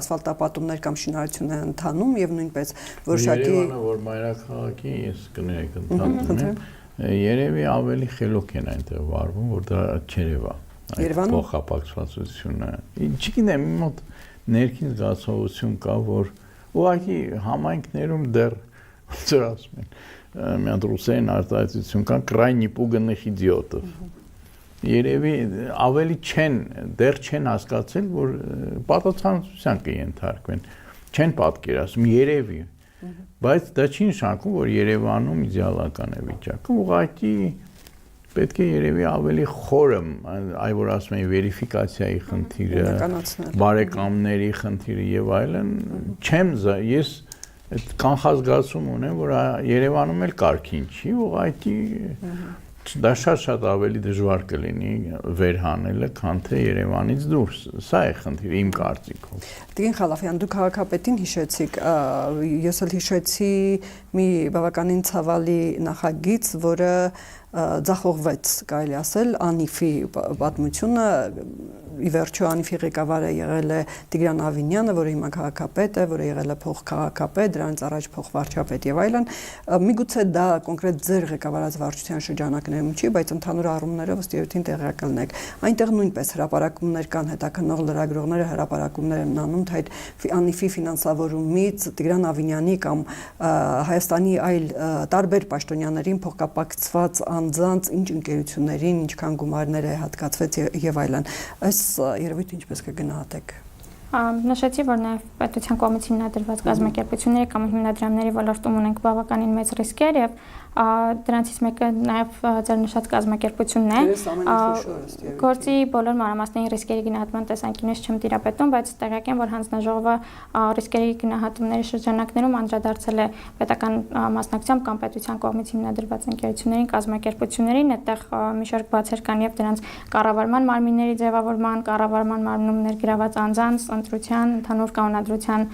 ասֆալտապատումներ կամ շինարարություն է ընթանում եւ նույնպես որոշակի Երևանը, որ մայրաքաղաքի ես կներեք ընդհանրում եմ, երևի ավելի խելոք են այնտեղ վարվում, որ դա չերևա։ Այդ փոխկապակցվածությունը։ Չգիտեմ, իմ մոտ ներքին զգացողություն կա, որ ուղղակի համայնքներում դեռ ոնց ասում են, մի հատ ռուսերեն արտահայտություն կա, крайне пуганных идиотов։ Երևի ավելի դեռ չեն հասկացել, որ պատասխանատվության կենթարկվեն, չեն պատկերացնում երևի, բայց դա չի նշանակում, որ Երևանում իդեալական է վիճակը, ուղղակի պետք է երևի ավելի խորը, այ որ ասում են վերիֆիկացիայի խնդիրը, բարեկամների խնդիրը եւ այլն, ես այդ կանխազգացում ունեմ, որ Երևանում էլ կարգին չի, ուղղակի դա շատ ավելի դժվար կլինի վերհանելը, քան թե Երևանից դուրս։ Սա է խնդիրը իմ կարծիքով։ Տիկին Խալափյան, դուք քաղաքապետին հիշեցիք, ես էլ հիշեցի մի բավականին ցավալի նախագիծ, որը ձախողվեց, կարելի ասել, Անիֆի պատմությունը, ի վերջո Անիֆի ղեկավարը եղել է Տիգրան Ավինյանը, որը հիմա քաղաքապետ է, որը եղել է փոխքաղաքապետ, դրանից առաջ փոխվարչապետ եւ այլն։ Միգուցե դա կոնկրետ ձեր ղեկավարած վարչության շրջանակներում չի, բայց ընդհանուր առումներով ըստ երևույթին տեղյակն եք։ Այնտեղ նույնպես հրապարակումներ կան, հետաքննող լրագրողները հրապարակումներ են անում, թե այդ Անիֆի ֆինանսավորումից Տիգրան Ավինյանի կամ Հայաստանի այլ տարբեր պաշտոնյաներին փոխկապակցված անձանց ինչ ընկերություններին, ինչքան գումարներ է հատկացվեց եւ այլն։ Այս երևույթը ինչպես կգնահատեք։ Նշեցի, որ նաև պետության կողմից հիմնադրված կազմակերպությունների կամ հիմնադրամների ոլորտում ունենք բավականին մեծ ռիսկեր եւ դրանցից մեկը նաև ձեր նշած կազմակերպությունն է։ Գործի բոլոր մանրամասների ռիսկերի գնահատման տեսանկյունից չեմ տիրապետում, բայց տեղյակ եմ, որ հանձնաժողովը ռիսկերի գնահատումների շրջանակներում անդրադարձել է պետական մասնակցությամբ կամ պետության կողմից հիմնադրված ընկերություններին, կազմակերպություններին, այդտեղ մի շարք բացեր կան եւ դրանց կառավարման մարմինների ձևավորման, կառավարման մարմնում ներգրաված անձանց ընտրության, ընդհանուր կանոնադրության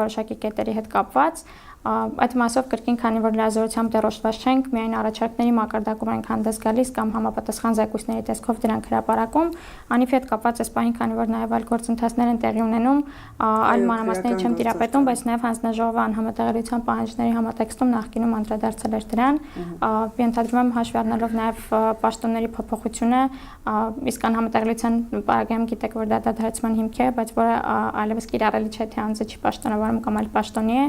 որոշակի կետերի հետ կապված։ Այդ մասով կրկին, քանի որ լիազորությամբ դեռոշտված չենք, միայն առաջարկների մակարդակում ենք հանդես գալիս կամ համապատասխան զեկույցների տեսքով դրանք հրապարակում։ Անիֆի հետ կապված այս պահին, քանի որ նաև այլ գործընթացներ են տեղի ունենում, այլ մանրամասների չեմ տիրապետում, բայց նաև հանձնաժողովը անհամատեղելիության պահանջների համատեքստում նախկինում անդրադարձել էր դրան։ Ենթադրում եմ հաշվի առնելով նաև պաշտոնների փոփոխությունը, իսկ անհամատեղելիության պարագայում գիտեք, որ դա դադարեցման հիմք է, բայց որը այլևս կիրառելի չէ, թե անձը չի պաշտոնավարում կամ այլ պաշտոնի է,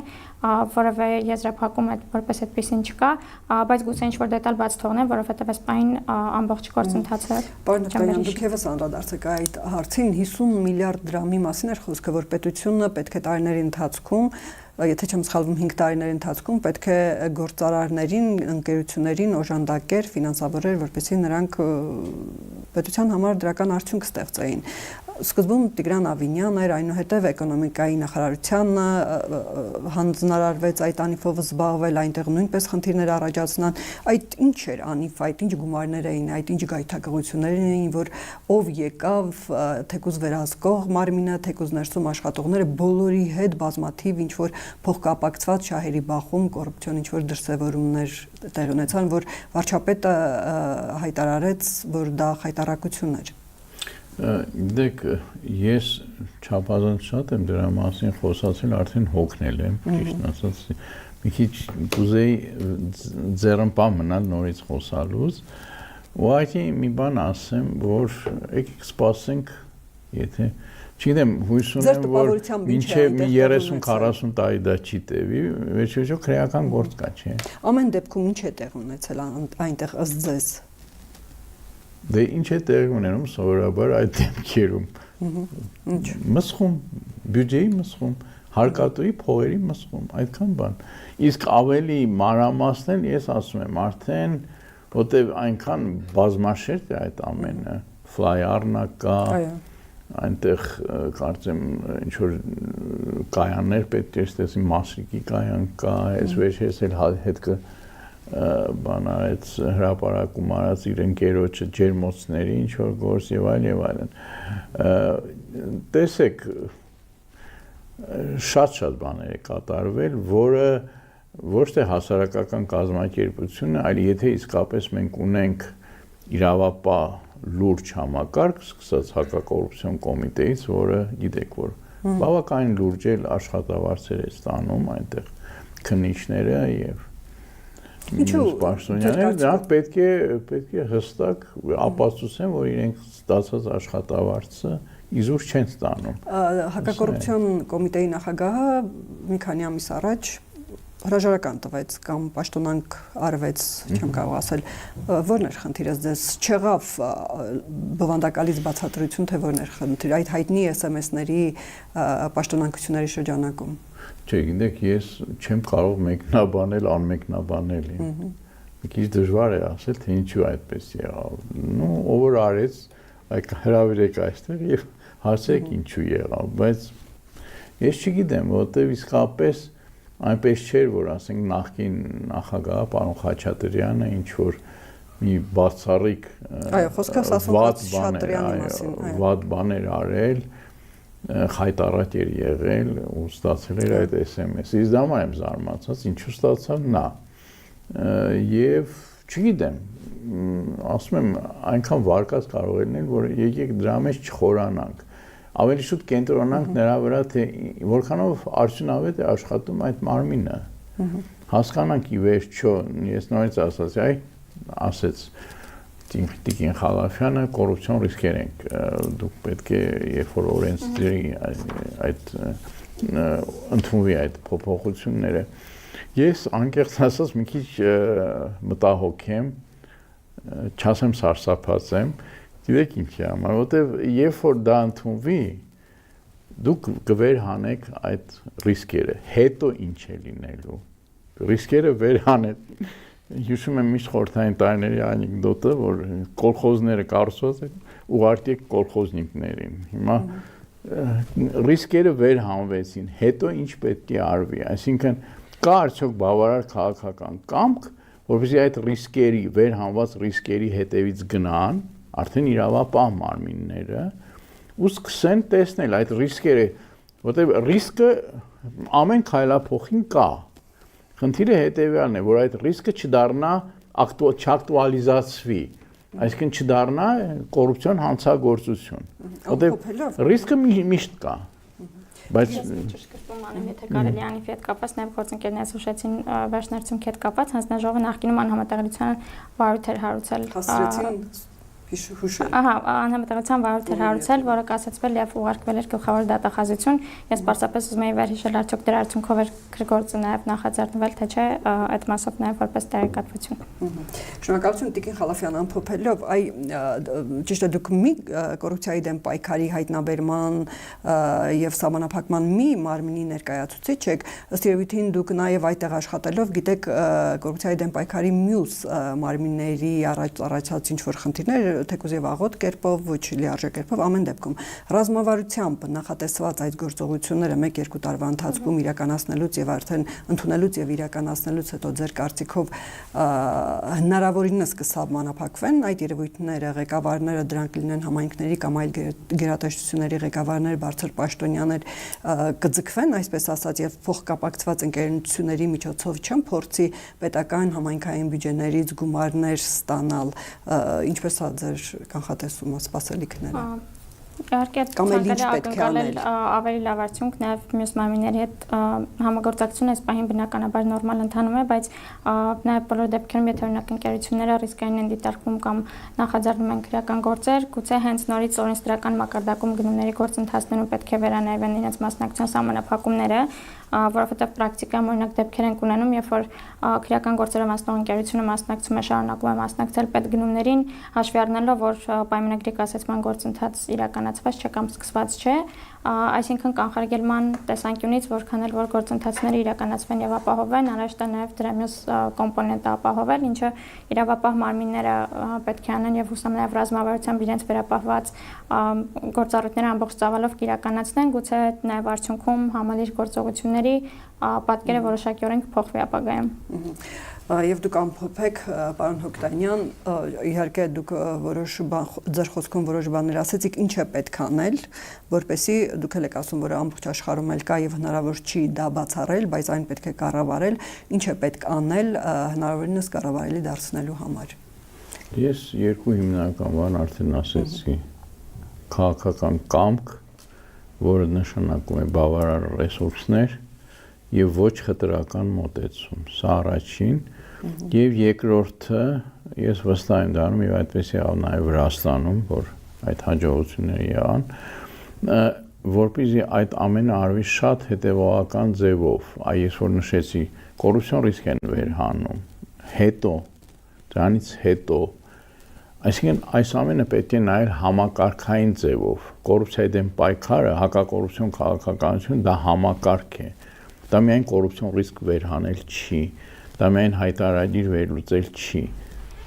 որովե եզրափակում այդ որպես այդպեսին չկա, բայց գուցե ինչ-որ դետալ բաց թողնեմ, որովհետև այս պահին ամբողջ գործընթացը Պարոն Հոկտանյան, դուք եւս անդրադարձեք այդ հարցին, 50 միլիարդ դրամի մասին էր խոսքը, որ պետությունը պետք է տարիների ընթացքում, եթե չեմ սխալվում 5 տարիների ընթացքում պետք է գործարարներին, ընկերություններին օժանդակեր, ֆինանսավորեր, որպեսզի նրանք պետության համար դրական արդյունք ստեղծեին։ Սկզբում Տիգրան Ավինյանն էր, այնուհետև էկոնոմիկայի նախարարությանը հանձնարարվեց այդ Անիֆով զբաղվել, այնտեղ նույնպես խնդիրներ առաջացնան։ Այդ ինչ էր Անիֆ, այդ ինչ գումարներ էին, այդ ինչ գայթակղություններ էին, որ ով եկավ, թեկուզ վերահսկող մարմինը, թեկուզ ներսում աշխատողները բոլորի հետ բազմաթիվ ինչ որ փոխկապակցված շահերի բախում, կոռուպցիոն ինչ որ դրսևորումներ տեղ ունեցան, որ վարչապետը հայտարարեց, որ դա խայտառակություն էր։ Գիտեք, ես չափազանց շատ եմ դրա մասին խոսացել, արդեն հոգնել եմ, ճիշտ ասած, մի քիչ կուզեի ձեռնպահ մնալ նորից խոսալուց, ուղղակի մի բան ասեմ, որ եկեք սպասենք, եթե չգիտեմ, հույս ունեմ, որ մինչև 30-40 տարի դա չի տևի, վերջիվերջո քրեական գործ կա, չէ։ Ամեն դեպքում ինչ է տեղ ունեցել այնտեղ ըստ ձեզ։ Դե ինչ է տեղի ունենում սովորաբար այդ դեպքերում։ Մսխում, բյուջեի մսխում, հարկատուի փողերի մսխում, այդքան բան։ Իսկ ավելի մանրամասն ես ասում եմ, արդեն որտեվ այնքան բազմաշերտ է այդ ամենը, ֆլայարնա կա, այնտեղ կարծեմ ինչ որ կայաններ պետք է ստեսի Մասրիկի կայան կա, այս վերջերս էլ հետքը բան արեց հրապարակում արած իր ընկերոջը ջերմոցների ինչ որ գործ եւ այլն տեսեք շատ բաներ է կատարվել, որը ոչ թե հասարակական կազմակերպությունը, այլ եթե իսկապես մենք ունենք իրավապահ լուրջ համակարգ, սկսած հակակոռուպցիոն կոմիտեից, որը գիտեք, որ բավականին լուրջ աշխատավարձեր է ստանում այնտեղ քննիչները եւ պաշտոնյաները, նրանք պետք է հստակ ապացուցեն, որ իրենք ստացած աշխատավարձը իզուր չեն ստանում։ Հակակոռուպցիոն կոմիտեի նախագահը մի քանի ամիս առաջ հրաժարական տվեց կամ պաշտոնանք արվեց, չեմ կարող ասել, որն էր խնդիրը ձեզ չեղավ բովանդակալից բացատրություն, թե որն էր խնդիրը, այդ հայտնի SMS-ների պաշտոնանկությունների շրջանակում։ Չէ, գիտեք, ես չեմ կարող մեկնաբանել անմեկնաբանել։ Մի քիչ դժվար է ասել, թե ինչու այդպես եղավ։ Ну, ով որ արեց, այդ հրավիրեք այստեղ եւ հարցրեք ինչու եղավ, բայց ես չգիտեմ, որտեւ իսկապես այնպես չէր, որ ասենք նախկին նախագահ պարոն Խաչատրյանը ինչ որ մի բացառիկ վատ բաներ արել, խայտառակ էր եղել ու ստացել էր այդ SMS-ը։ Իսկ դա համար եմ զարմացած, ինչու ստացավ նա։ Եվ չգիտեմ, ասում եմ, այնքան վարկած կարող է լինել, որ եկեք դրա մեջ չխորանանք։ Ավելի շուտ կենտրոնանք նրա վրա, թե որքանով արդյունավետ է աշխատում այդ մարմինը։ Հասկանանք ի վերջո, ես նորից ասացի, ասեց Տիկին Խալափյանը, կոռուպցիոն ռիսկեր ենք, դուք պետք է երբ որ օրենսդրի այդ ընդունվի այդ փոփոխությունները։ Ես անկեղծ ասած մի քիչ մտահոգ եմ, չասեմ սարսափած եմ, գիտեք ինչի համար, որտեվ երբ որ դա ընդունվի, դուք կվերհանեք այդ ռիսկերը, հետո ինչ է լինելու։ Ռիսկերը վերհանեք։ Հիշում եմ միշտ խորհրդային տարիների անեկդոտը, որ կոլխոզները կառուցված են, ուղարկեք կոլխոզնիկներին։ Հիմա ռիսկերը վերհանվեցին, հետո ինչ պետք է արվի, այսինքն կա արդյոք բավարար քաղաքական կամք, որպեսզի այդ ռիսկերի, վերհանված ռիսկերի հետևից գնան արդեն իրավապահ մարմինները ու սկսեն տեսնել այդ ռիսկերը, որտեղ ռիսկը ամեն քայլափոխին կա։ Խնդիրը հետևյալն է, որ այդ ռիսկը չդառնա չակտուալիզացվի, այսինքն չդառնա կոռուպցիոն հանցագործություն, որտեղ ռիսկը միշտ կա։ Բայց ճշգրտում անեմ, եթե կարելի անիվի հետ կապված, նաև գործընկերներս հուշեցին վերջնարցունքի հետ կապված, հանձնաժողովը նախկինում անհամատեղելիության վարույթ էր հարուցել։ Հասցրեցին հուշել։ Ահա, անհամատեղելիության վարույթ էր հարուցել, որը կասեցվել եւ ուղարկվել էր գլխավոր դատախազություն։ Ես պարզապես ուզում եի վերհիշել, արդյոք դրա արդյունքով էր գործը նաև նախաձեռնվել, թե չէ, այդ մասով նաև որպես տեղեկատվություն։ Շնորհակալություն Տիկին Խալափյան, ամփոփելով, ճիշտ է, դուք մի կոռուպցիայի դեմ պայքարի հայտնաբերման եւ սահմանափակման մի մարմինի ներկայացուցիչ եք, ըստ երևույթին դուք նաև այդտեղ աշխատելով գիտեք կոռուպցիայի դեմ պայքարի մյուս մարմինների առաջացած ինչ որ խնդիրներ, թեկուզ եւ աղոտ կերպով, ոչ լիարժեք կերպով, ամեն դեպքում ռազմավարությամբ նախատեսված այդ գործողությունները 1-2 տարվա ընթացքում իրականացնելուց եւ արդեն ընդունելուց եւ իրականացնելուց հետո ձեր կարծիքով հնարավորինս կսահմանափակվեն այդ երևույթները, ղեկավարները դրանք լինեն համայնքների կամ այլ գերատեսչությունների ղեկավարներ, բարձր պաշտոնյաներ կձգվեն, այսպես ասած, եւ փոխկապակցված ընկերությունների միջոցով չեն փորձի պետական համայնքային բյուջեներից գումարներ ստանալ, ինչպես է ձեր կանխատեսումը, սպասելիքները։ Իհարկե ցանկալի ակնկալել ավելի լավ արդյունք, նաև մյուս մարմինների հետ համագործակցությունը այս պահին բնականաբար նորմալ ընթանում է, բայց նաև բոլոր դեպքերում, եթե օրինակ ընկերությունները ռիսկային են դիտարկվում կամ նախաձեռնում են քրեական գործեր, գուցե հենց նորից օրենսդրական մակարդակում գնումների գործընթացներում պետք է վերանայվեն իրենց մասնակցության սահմանափակումները, որովհետև պրակտիկայում օրինակ դեպքեր են ունենում, երբ որ քրեական գործերով մասնող ընկերությունը մասնակցում է, շարունակում է մասնակցել պետգնումներին, հաշվի առնելով, որ պայմանագրի կասեցման գործընթաց իրականացված չէ կամ սկսված չէ, այսինքն կանխարգելման տեսանկյունից որքան էլ որ գործընթացները իրականացվեն եւ ապահովեն, առաջ տա նաեւ դրա մյուս կոմպոնենտը ապահովել, ինչը իրավապահ մարմինները պետք է անեն եւ հուսամ նաեւ ռազմավարությամբ իրենց վերապահված գործառույթները ամբողջ ծավալով կիրականացնեն, գուցե նաեւ արդյունքում համալիր գործողությունների պատկերը որոշակիորեն կփոխվի ապագայում։ Եվ դուք ամփոփեք, պարոն Հոկտանյան, իհարկե դուք ձեր խոսքում որոշ բաներ ասեցիք, ինչ է պետք անել, որպեսզի դուք եք ասում, որ ամբողջ աշխարհում էլ կա եւ հնարավոր չի դա բացառել, բայց այն պետք է կառավարել, ինչ է պետք անել հնարավորինս կառավարելի դարձնելու համար։ Ես երկու հիմնական բան արդեն ասեցի. քաղաքական կամք, որը նշանակում է բավարար ռեսուրսներ եւ ոչ խտրական մոտեցում։ Սա առաջին եւ երկրորդը ես վստահ եմ դառնում եւ այդպես եղավ նաեւ Վրաստանում, որ այդ հաջողությունները եղան, որպեսզի այդ ամենը արվի շատ հետեւողական ձևով, այս որ նշեցի, կոռուպցիոն ռիսկ են վերհանում, հետո դրանից հետո այսինքն այս ամենը պետք է նայել համակարգային ձևով։ Կոռուպցիայի դեմ պայքարը, հակակոռուպցիոն քաղաքականություն դա համակարգ է։ Դա միայն կոռուպցիոն ռիսկ վերհանել չի, դա միայն հայտարարիր վերլուծել չի։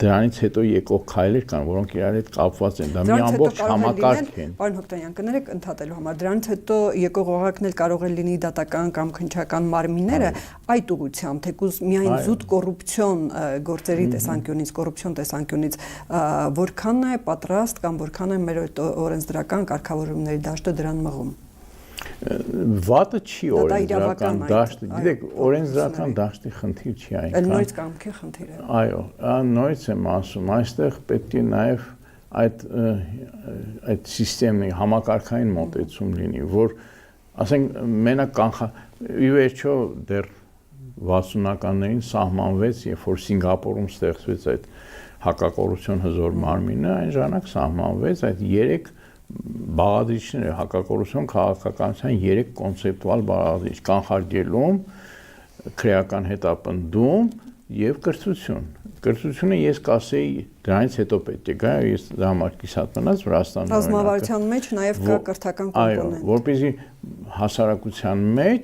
Դրանից հետո եկող քայլեր կան, որոնք իրար հետ կապված են, դա մի ամբողջ համակարգ են։ Պարոն Հոկտանյան, կներեք ընդհատելու համար, դրանից հետո եկող օղակն էլ կարող է լինի դատական կամ քննչական մարմինները այդ ուղղությամբ, թեկուզ միայն զուտ կոռուպցիոն գործերի տեսանկյունից, կոռուպցիոն տեսանկյունից, որքան է պատրաստ կամ որքան է մեր օրենսդրական կարգավորումների դաշտը դրան մղում։ Վատը չի օրենսդրական դաշտը, գիտեք, օրենսդրական դաշտի խնդիր չի այնքան։ Նորից կամքի խնդիր է։ Այո, նորից եմ ասում, այստեղ պետք է նաև այդ համակարգային համակարգային մոտեցում լինի, որ ասենք մենակ ի վերջո դեռ 60-ականներին սահմանվեց, երբ որ Սինգապուրում ստեղծվեց այդ հակակոռուպցիոն հզոր մարմինը, այն ժամանակ սահմանվեց այդ 3 բաղադրիչները հակակոռուպցիոն քաղաքականության 3 կոնցեպտուալ բաղադրիչ՝ կանխարգելում, քրեական հետապնդում եւ կրթություն։ Կրթությունը ես կասեի դրանից հետո պետք է գա, ես դա համար կիսատ մնաց Վրաստանում։ Ռազմավարության մեջ նաեւ կա կրթական կոմպոնենտ։ Այո, որպեսզի հասարակության մեջ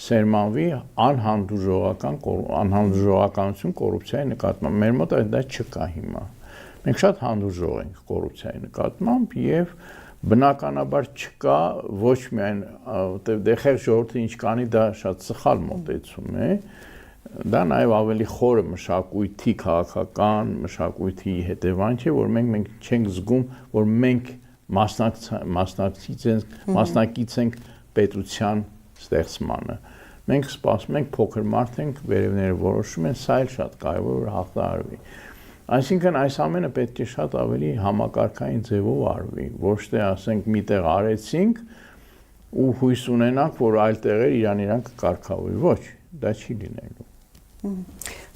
սերմանվի անհանդուրժողականություն կոռուպցիայի նկատմամբ։ Մեր մոտ դա չկա հիմա։ Մենք շատ հանդուրժող ենք կոռուպցիայի նկատմամբ եւ բնականաբար չկա ոչ միայն դե խեղ ժողովուրդը ինչ կանի դա շատ սխալ մոտեցում է, դա նաեւ ավելի խորը մշակույթի քաղաքական մշակույթի հետևանք է, որ մենք չենք զգում, որ մենք մասնակից ենք պետության ստեղծմանը։ Մենք սպասում ենք փոքր մարդ ենք, վերևները որոշում են, սա էլ շատ կարեւոր է հաղթահարվի։ Այսինքն այս ամենը պետք է շատ ավելի համակարգային ձևով արվի, ոչ թե ասենք միտեղ արեցինք ու հույս ունենանք, որ այլ տեղեր իրան կկարգավորվի, ոչ, դա չի լինելու։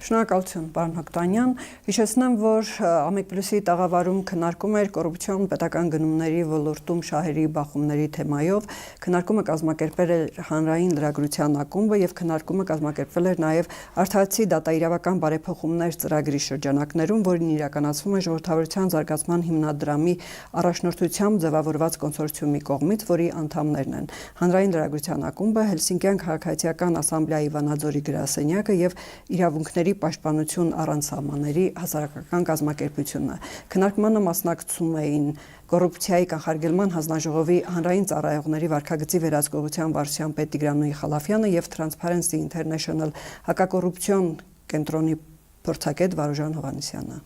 Շնորհակալություն, պարոն Հոկտանյան։ Հիշեցնեմ, որ Ամեկ+-ի տաղավարում քննարկում էր կոռուպցիոն պետական գնումների ոլորտում շահերի բախումների թեմայով, քննարկումը կազմակերպել էր Հանրային լրագրության ակումբը եւ քննարկումը կազմակերպվել էր նաեւ Արդարացի դատաիրավական բարեփոխումներ ծրագրի շրջանակներում, որին իրականացվում է Ժողովրդավարության զարգացման հիմնադրամի առաջնորդությամբ ձևավորված կոնսորցիումի կողմից, որի անդամներն են Հանրային լրագրության ակումբը, Հելսինկյան քաղաքացիական ասամբլեայի Վանաձորի գրասենյակը եւ Իրավունքների պաշտպանություն առանց սահմանների հասարակական կազմակերպությունը։ Քննարկմանը մասնակցում էին կոռուպցիայի կանխարգելման հանձնաժողովի հանրային ծառայողների վարքագծի վերահսկողության վարչության պետ Տիգրան Խալափյանը եւ Transparency International հակակոռուպցիոն կենտրոնի փորձագետ Վարուժան Հովհաննիսյանը։